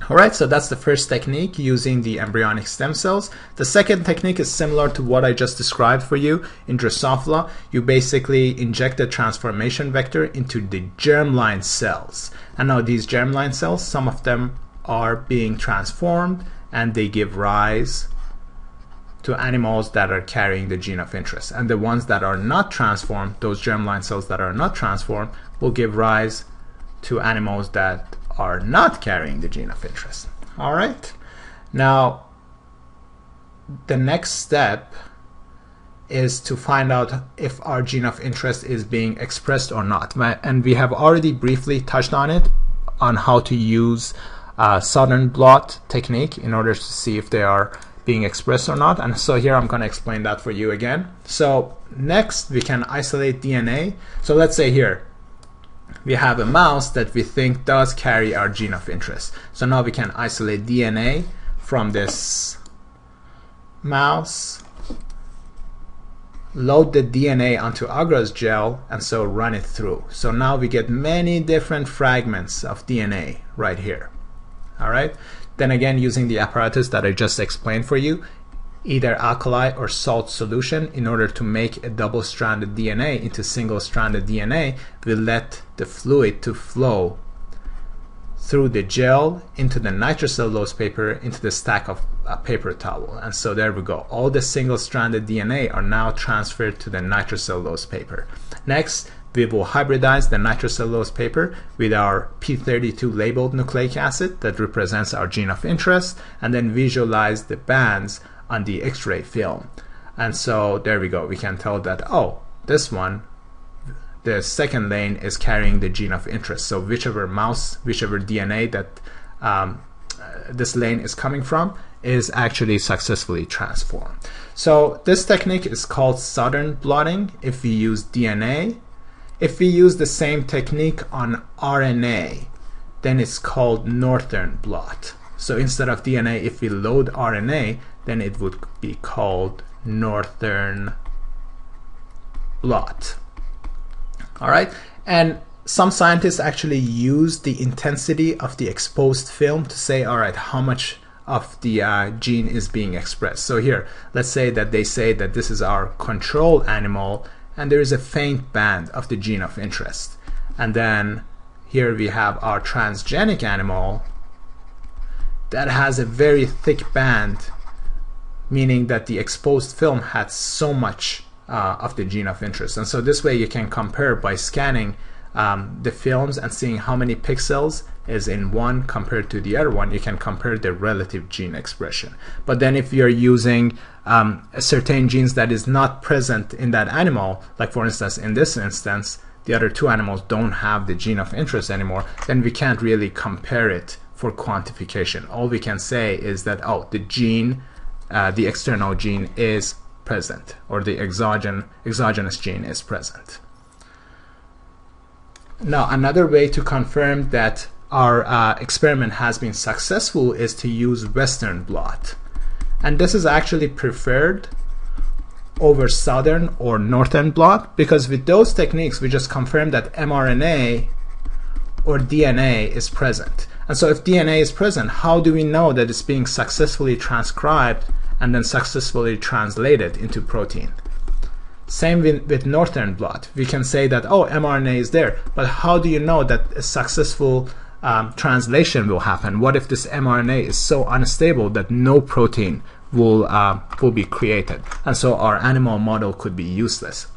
All right, so that's the first technique, using the embryonic stem cells. The second technique is similar to what I just described for you in Drosophila. You basically inject the transformation vector into the germline cells. And now these germline cells, some of them are being transformed and they give rise to animals that are carrying the gene of interest. And the ones that are not transformed, those germline cells that are not transformed, will give rise to animals that are not carrying the gene of interest. All right, now the next step is to find out if our gene of interest is being expressed or not, and we have already briefly touched on it, on how to use Southern blot technique in order to see if they are being expressed or not. And so here I'm going to explain that for you again. So next we can isolate DNA. So let's say here we have a mouse that we think does carry our gene of interest. So now we can isolate DNA from this mouse, load the DNA onto agarose gel, and so run it through. So now we get many different fragments of DNA right here. All right. Then again, using the apparatus that I just explained for you, either alkali or salt solution, in order to make a double-stranded DNA into single-stranded DNA, we let the fluid to flow through the gel into the nitrocellulose paper into the stack of paper towel. And so there we go. All the single-stranded DNA are now transferred to the nitrocellulose paper. Next, we will hybridize the nitrocellulose paper with our P32 labeled nucleic acid that represents our gene of interest, and then visualize the bands on the X-ray film. And so there we go. We can tell that, oh, this one, the second lane, is carrying the gene of interest. So whichever mouse, whichever DNA that this lane is coming from is actually successfully transformed. So this technique is called Southern blotting if we use DNA. If we use the same technique on RNA, then it's called Northern blot. So instead of DNA, if we load RNA, then it would be called Northern blot. All right, and some scientists actually use the intensity of the exposed film to say, all right, how much of the gene is being expressed. So here, let's say that they say that this is our control animal, and there is a faint band of the gene of interest. And then here we have our transgenic animal that has a very thick band meaning that the exposed film had so much of the gene of interest. And so this way you can compare by scanning the films and seeing how many pixels is in one compared to the other one. You can compare the relative gene expression. But then if you're using certain genes that is not present in that animal, like for instance in this instance the other two animals don't have the gene of interest anymore, then we can't really compare it for quantification. All we can say is that, oh, the gene, the external gene is present, or the exogenous gene is present. Now, another way to confirm that our experiment has been successful is to use Western blot. And this is actually preferred over Southern or Northern blot, because with those techniques we just confirm that mRNA or DNA is present. And so if DNA is present, how do we know that it's being successfully transcribed and then successfully translated into protein? Same with Northern blot. We can say that, oh, mRNA is there, but how do you know that a successful translation will happen? What if this mRNA is so unstable that no protein will be created? And so our animal model could be useless.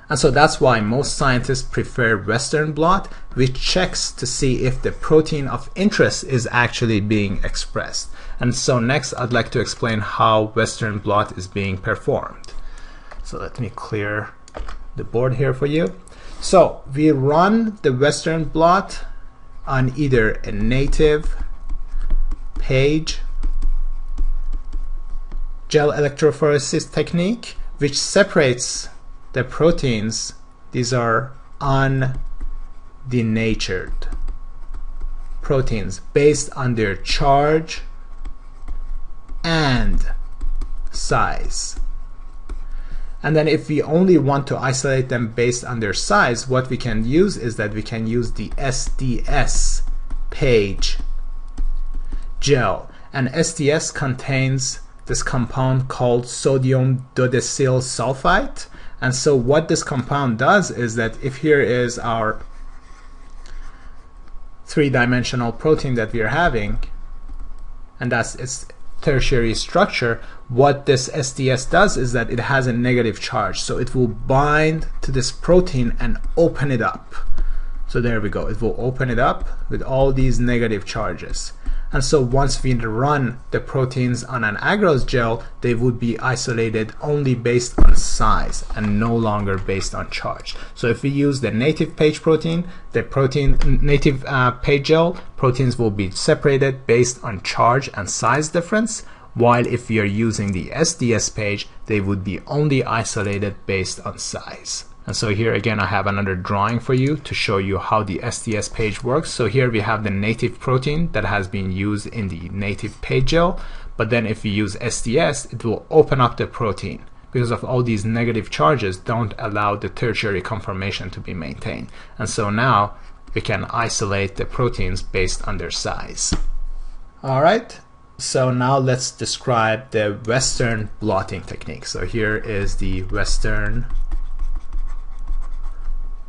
And so that's why most scientists prefer Western blot, which checks to see if the protein of interest is actually being expressed. And so next I'd like to explain how Western blot is being performed. So let me clear the board here for you. So we run the Western blot on either a native page gel electrophoresis technique, which separates the proteins. These are undenatured proteins based on their charge and size. And then if we only want to isolate them based on their size, what we can use is that we can use the SDS page gel. And SDS contains this compound called sodium dodecyl sulfite. And so what this compound does is that if here is our three-dimensional protein that we are having, and that's its tertiary structure, what this SDS does is that it has a negative charge, so it will bind to this protein and open it up. So there we go, it will open it up with all these negative charges. And so once we run the proteins on an agarose gel, they would be isolated only based on size and no longer based on charge. So if we use the native page protein, the native page gel, proteins will be separated based on charge and size difference, while if we are using the SDS page, they would be only isolated based on size. And so here again I have another drawing for you to show you how the SDS page works. So here we have the native protein that has been used in the native page gel, but then if we use SDS, it will open up the protein because of all these negative charges don't allow the tertiary conformation to be maintained. And so now we can isolate the proteins based on their size. Alright, so now let's describe the Western blotting technique. So here is the Western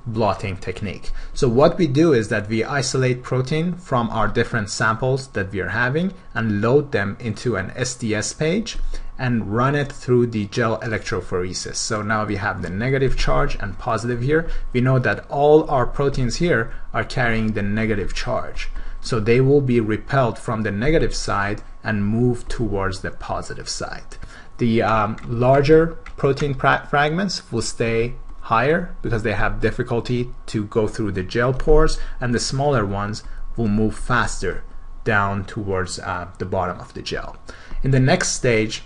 blotting technique. So what we do is that we isolate protein from our different samples that we are having and load them into an SDS page and run it through the gel electrophoresis. So now we have the negative charge and positive here. We know that all our proteins here are carrying the negative charge, so they will be repelled from the negative side and move towards the positive side. The larger protein fragments will stay higher because they have difficulty to go through the gel pores, and the smaller ones will move faster down towards the bottom of the gel. In the next stage,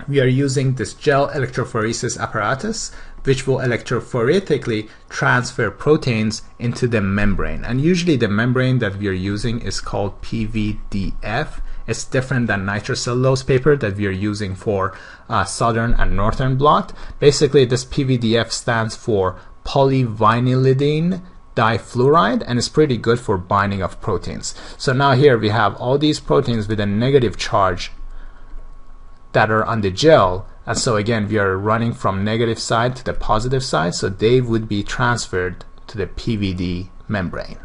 we are using this gel electrophoresis apparatus, which will electrophoretically transfer proteins into the membrane. And usually the membrane that we are using is called PVDF. It's different than nitrocellulose paper that we are using for Southern and Northern blot. Basically, this PVDF stands for polyvinylidene difluoride, and it's pretty good for binding of proteins. So now here we have all these proteins with a negative charge that are on the gel, and so again we are running from negative side to the positive side, so they would be transferred to the PVD membrane.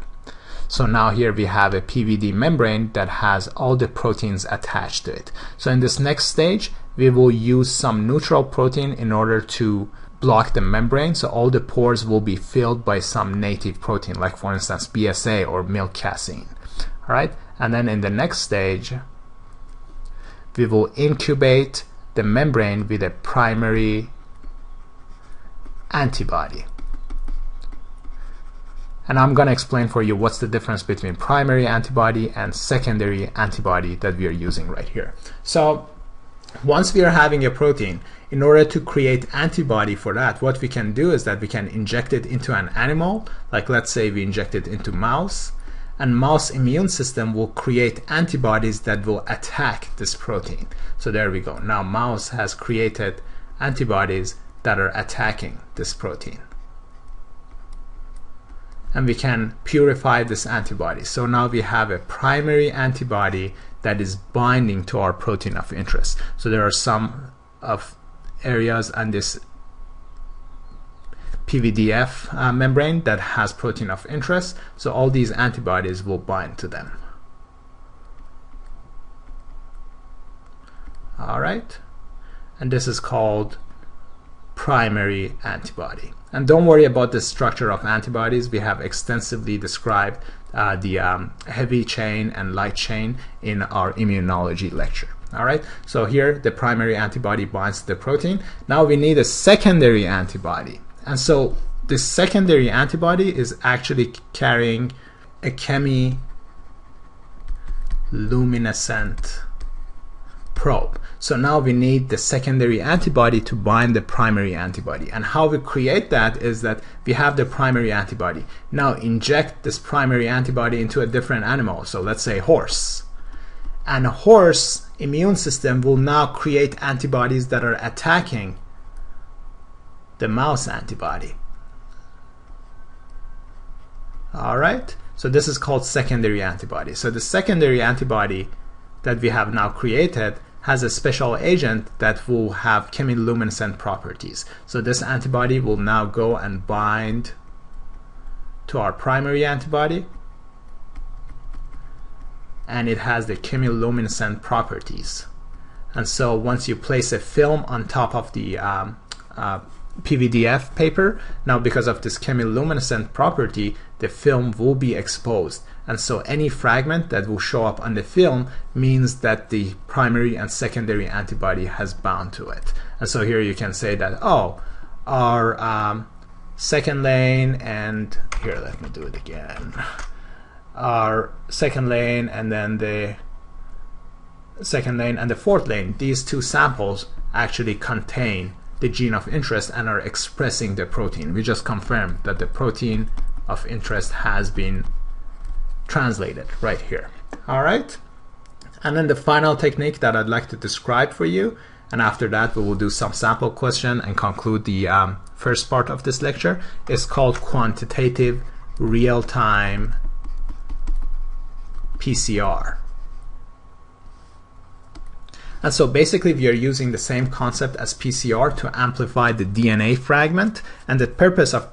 So now here we have a PVD membrane that has all the proteins attached to it. So in this next stage, we will use some neutral protein in order to block the membrane, so all the pores will be filled by some native protein, like for instance BSA or milk casein. All right, and then in the next stage, we will incubate the membrane with a primary antibody. And I'm going to explain for you what's the difference between primary antibody and secondary antibody that we are using right here. So once we are having a protein, in order to create antibody for that, what we can do is that we can inject it into an animal, like let's say we inject it into mouse, and mouse immune system will create antibodies that will attack this protein. So there we go. Now mouse has created antibodies that are attacking this protein. And we can purify this antibody. So now we have a primary antibody that is binding to our protein of interest. So there are some of areas on this PVDF membrane that has protein of interest. So all these antibodies will bind to them. All right, and this is called primary antibody. And don't worry about the structure of antibodies. We have extensively described the heavy chain and light chain in our immunology lecture. All right, so here the primary antibody binds to the protein. Now we need a secondary antibody. And so this secondary antibody is actually carrying a chemiluminescent probe. So now we need the secondary antibody to bind the primary antibody. And how we create that is that we have the primary antibody. Now inject this primary antibody into a different animal. So let's say horse. And a horse immune system will now create antibodies that are attacking the mouse antibody. All right, so this is called secondary antibody. So the secondary antibody that we have now created has a special agent that will have chemiluminescent properties. So this antibody will now go and bind to our primary antibody, and it has the chemiluminescent properties. And so once you place a film on top of the PVDF paper, now because of this chemiluminescent property, the film will be exposed. And so any fragment that will show up on the film means that the primary and secondary antibody has bound to it. And so here you can say that, oh, our second lane, and here, let me do it again. Our second lane and then the second lane and the fourth lane, these two samples actually contain the gene of interest and are expressing the protein. We just confirmed that the protein of interest has been translated right here. All right, and then the final technique that I'd like to describe for you, and after that we will do some sample question and conclude the first part of this lecture, is called quantitative real-time PCR. And so basically we are using the same concept as PCR to amplify the DNA fragment, and the purpose of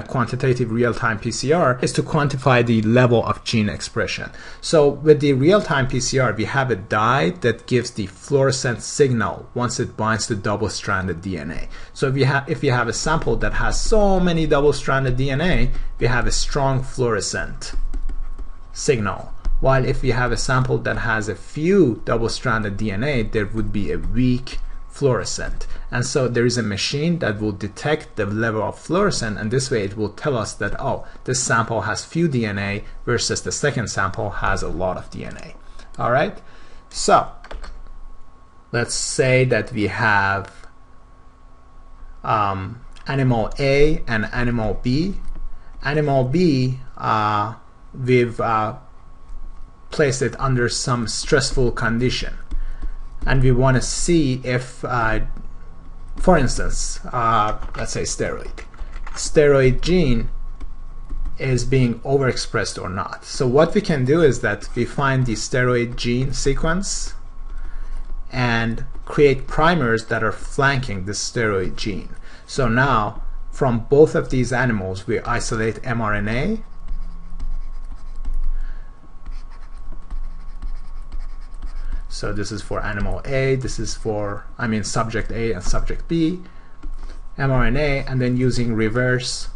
quantitative real-time PCR is to quantify the level of gene expression. So with the real-time PCR, we have a dye that gives the fluorescent signal once it binds to double-stranded DNA. So if you have a sample that has so many double-stranded DNA, we have a strong fluorescent signal. While if we have a sample that has a few double-stranded DNA, there would be a weak fluorescent. And so there is a machine that will detect the level of fluorescent, and this way it will tell us that, oh, this sample has few DNA versus the second sample has a lot of DNA. All right, so let's say that we have animal A and animal B. Animal B, we've place it under some stressful condition, and we want to see if for instance let's say steroid gene is being overexpressed or not. So what we can do is that we find the steroid gene sequence and create primers that are flanking the steroid gene. So now from both of these animals we isolate mRNA So this is for animal A, this is for, subject A and subject B, mRNA, and then using reverse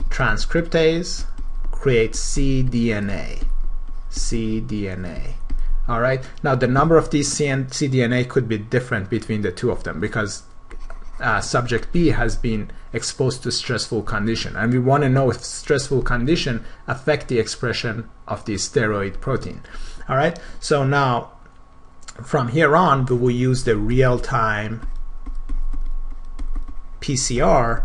transcriptase, create cDNA. All right. Now the number of these cDNA could be different between the two of them because subject B has been exposed to stressful condition, and we want to know if stressful condition affect the expression of the steroid protein. All right. So now from here on, we will use the real-time PCR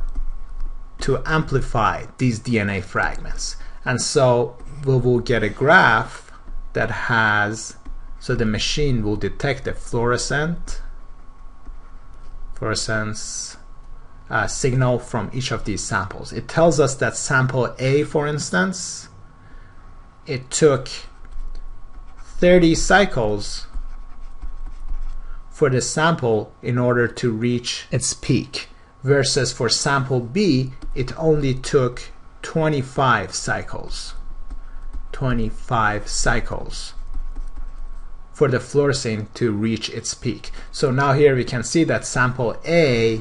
to amplify these DNA fragments, and so we will get a graph that has, so the machine will detect the fluorescence signal from each of these samples. It tells us that sample A, for instance, it took 30 cycles for the sample in order to reach its peak, versus for sample B, it only took 25 cycles. 25 cycles for the fluorescein to reach its peak. So now here we can see that sample A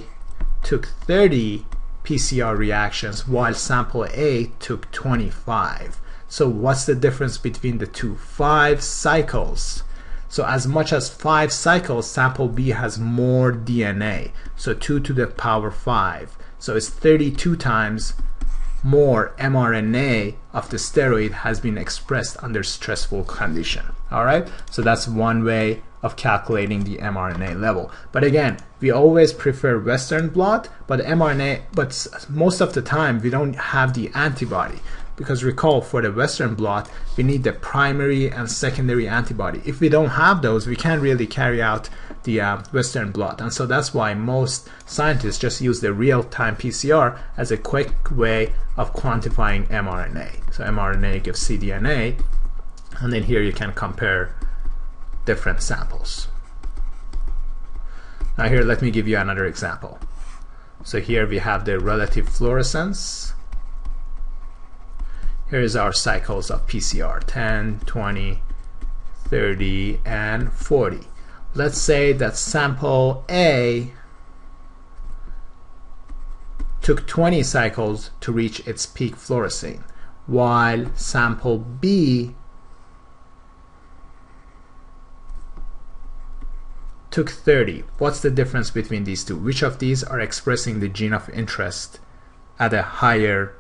took 30 PCR reactions while sample A took 25. So what's the difference between the two? 5 cycles. So as much as 5 cycles, sample B has more DNA. So 2 to the power 5. So it's 32 times more mRNA of the steroid has been expressed under stressful condition. All right, so that's one way of calculating the mRNA level. But again, we always prefer Western blot, but most of the time we don't have the antibody, because recall, for the Western blot we need the primary and secondary antibody. If we don't have those, we can't really carry out the Western blot, and so that's why most scientists just use the real-time PCR as a quick way of quantifying mRNA. So mRNA gives cDNA, and then here you can compare different samples. Now here, let me give you another example. So here we have the relative fluorescence. Here is our cycles of PCR, 10, 20, 30, and 40. Let's say that sample A took 20 cycles to reach its peak fluorescein, while sample B took 30. What's the difference between these two? Which of these are expressing the gene of interest at a higher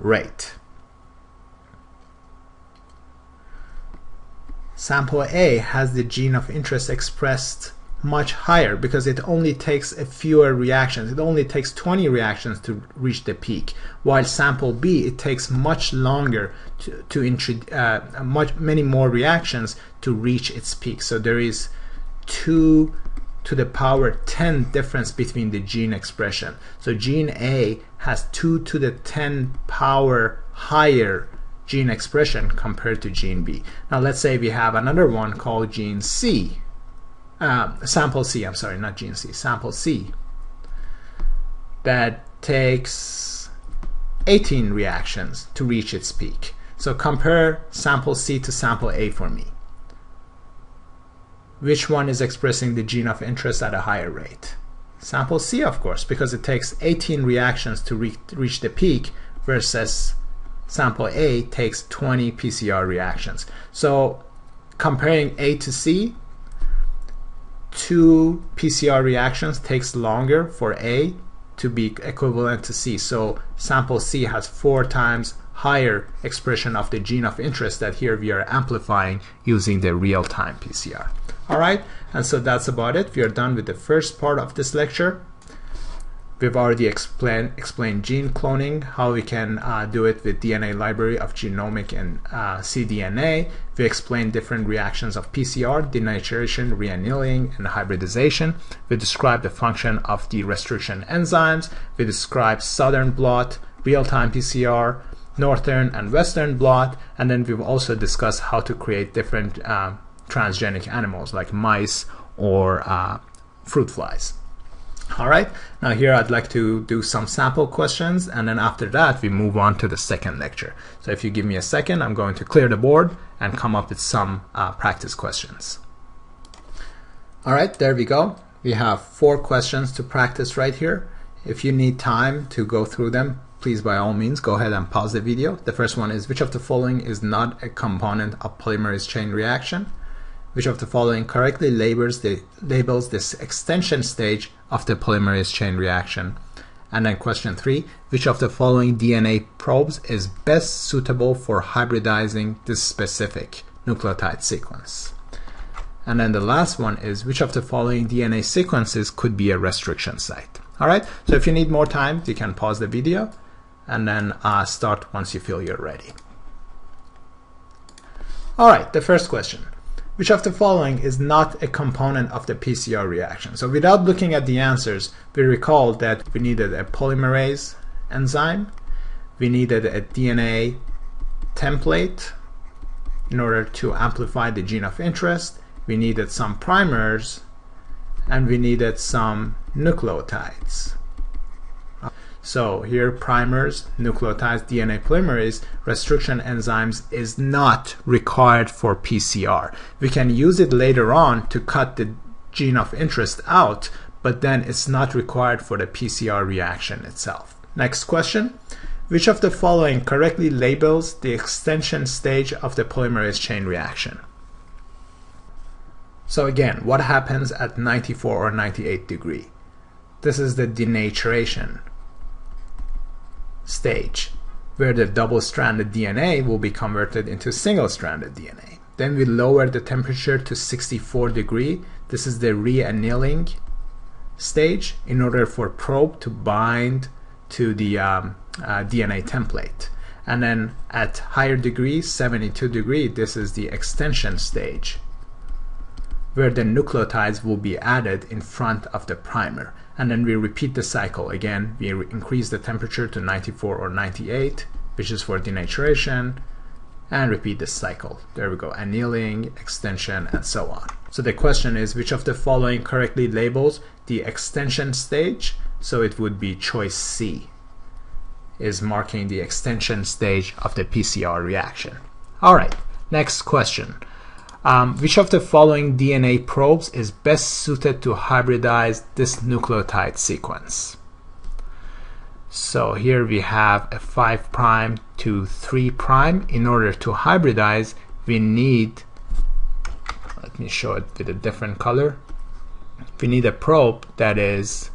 rate? Sample A has the gene of interest expressed much higher because it only takes a fewer reactions. It only takes 20 reactions to reach the peak, while sample B, it takes much longer many more reactions to reach its peak. So there is 2 to the power 10 difference between the gene expression. So gene A has 2 to the 10 power higher gene expression compared to gene B. Now let's say we have another one called gene C, sample C, I'm sorry, not gene C, sample C, that takes 18 reactions to reach its peak. So compare sample C to sample A for me. Which one is expressing the gene of interest at a higher rate? Sample C, of course, because it takes 18 reactions to reach the peak, versus sample A takes 20 PCR reactions. So comparing A to C, 2 PCR reactions takes longer for A to be equivalent to C. So sample C has 4 times higher expression of the gene of interest that here we are amplifying using the real-time PCR. All right, and so that's about it. We are done with the first part of this lecture. We've already explained gene cloning, how we can do it with DNA library of genomic and cDNA. We explained different reactions of PCR, denaturation, re-annealing, and hybridization. We described the function of the restriction enzymes. We described southern blot, real-time PCR, northern and western blot, and then we've also discussed how to create different transgenic animals like mice or fruit flies. All right, now here I'd like to do some sample questions, and then after that we move on to the second lecture. So if you give me a second, I'm going to clear the board and come up with some practice questions. All right, there we go. We have 4 questions to practice right here. If you need time to go through them, please by all means go ahead and pause the video. The first one is, which of the following is not a component of polymerase chain reaction? Which of the following correctly labels this extension stage of the polymerase chain reaction? And then question 3, which of the following DNA probes is best suitable for hybridizing this specific nucleotide sequence? And then the last one is, which of the following DNA sequences could be a restriction site? All right, so if you need more time, you can pause the video and then start once you feel you're ready. All right, the first question. Which of the following is not a component of the PCR reaction? So without looking at the answers, we recall that we needed a polymerase enzyme, we needed a DNA template in order to amplify the gene of interest, we needed some primers, and we needed some nucleotides. So here, primers, nucleotides, DNA polymerase, restriction enzymes is not required for PCR. We can use it later on to cut the gene of interest out, but then it's not required for the PCR reaction itself. Next question. Which of the following correctly labels the extension stage of the polymerase chain reaction? So again, what happens at 94 or 98 degree? This is the denaturation stage, where the double-stranded DNA will be converted into single-stranded DNA. Then we lower the temperature to 64 degree. This is the re-annealing stage in order for probe to bind to the DNA template. And then at higher degrees, 72 degree, this is the extension stage, where the nucleotides will be added in front of the primer. And then we repeat the cycle. Again, we increase the temperature to 94 or 98, which is for denaturation, and repeat the cycle. There we go, annealing, extension, and so on. So the question is, which of the following correctly labels the extension stage? So it would be choice C, is marking the extension stage of the PCR reaction. All right, next question. Which of the following DNA probes is best suited to hybridize this nucleotide sequence? So here we have a 5' to 3'. In order to hybridize, we need, let me show it with a different color. We need a probe that is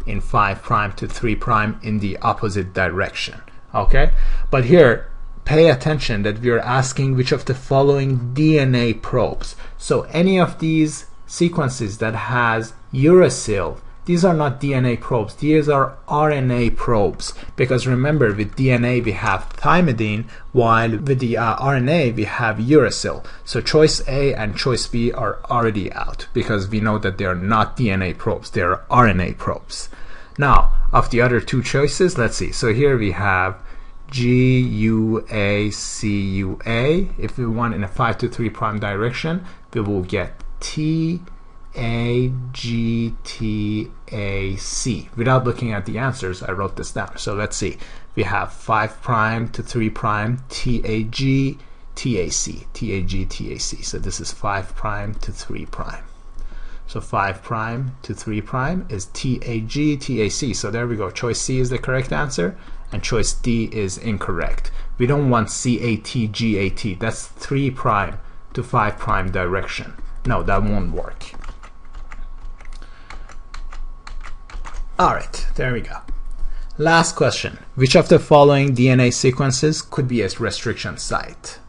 in 5' to 3' in the opposite direction. Okay, but here, pay attention that we are asking which of the following DNA probes. So any of these sequences that has uracil, these are not DNA probes, these are RNA probes. Because remember, with DNA we have thymidine, while with the RNA we have uracil. So choice A and choice B are already out because we know that they are not DNA probes, they are RNA probes. Now, of the other 2 choices, let's see. So here we have GUACUA. If we want in a 5' to 3' direction, we will get TAGTAC. Without looking at the answers, I wrote this down. So let's see. We have 5' to 3' TAG TAC. TAG TAC. So this is 5' to 3'. So 5' to 3' is TAG TAC. So there we go. Choice C is the correct answer, and choice D is incorrect. We don't want CAT GAT. That's 3' to 5' direction. No, that won't work. All right, there we go. Last question. Which of the following DNA sequences could be a restriction site?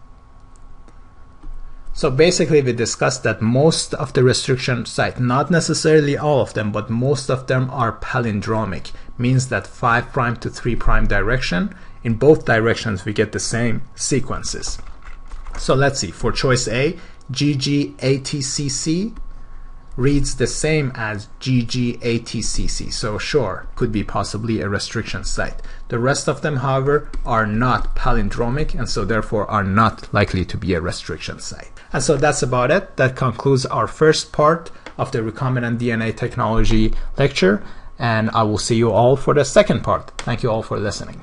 So basically we discussed that most of the restriction site, not necessarily all of them, but most of them are palindromic, means that 5' to 3' direction, in both directions we get the same sequences. So let's see, for choice A, GGATCC reads the same as GGATCC, so sure, could be possibly a restriction site. The rest of them, however, are not palindromic, and so therefore are not likely to be a restriction site. And so that's about it. That concludes our first part of the recombinant DNA technology lecture, and I will see you all for the second part. Thank you all for listening.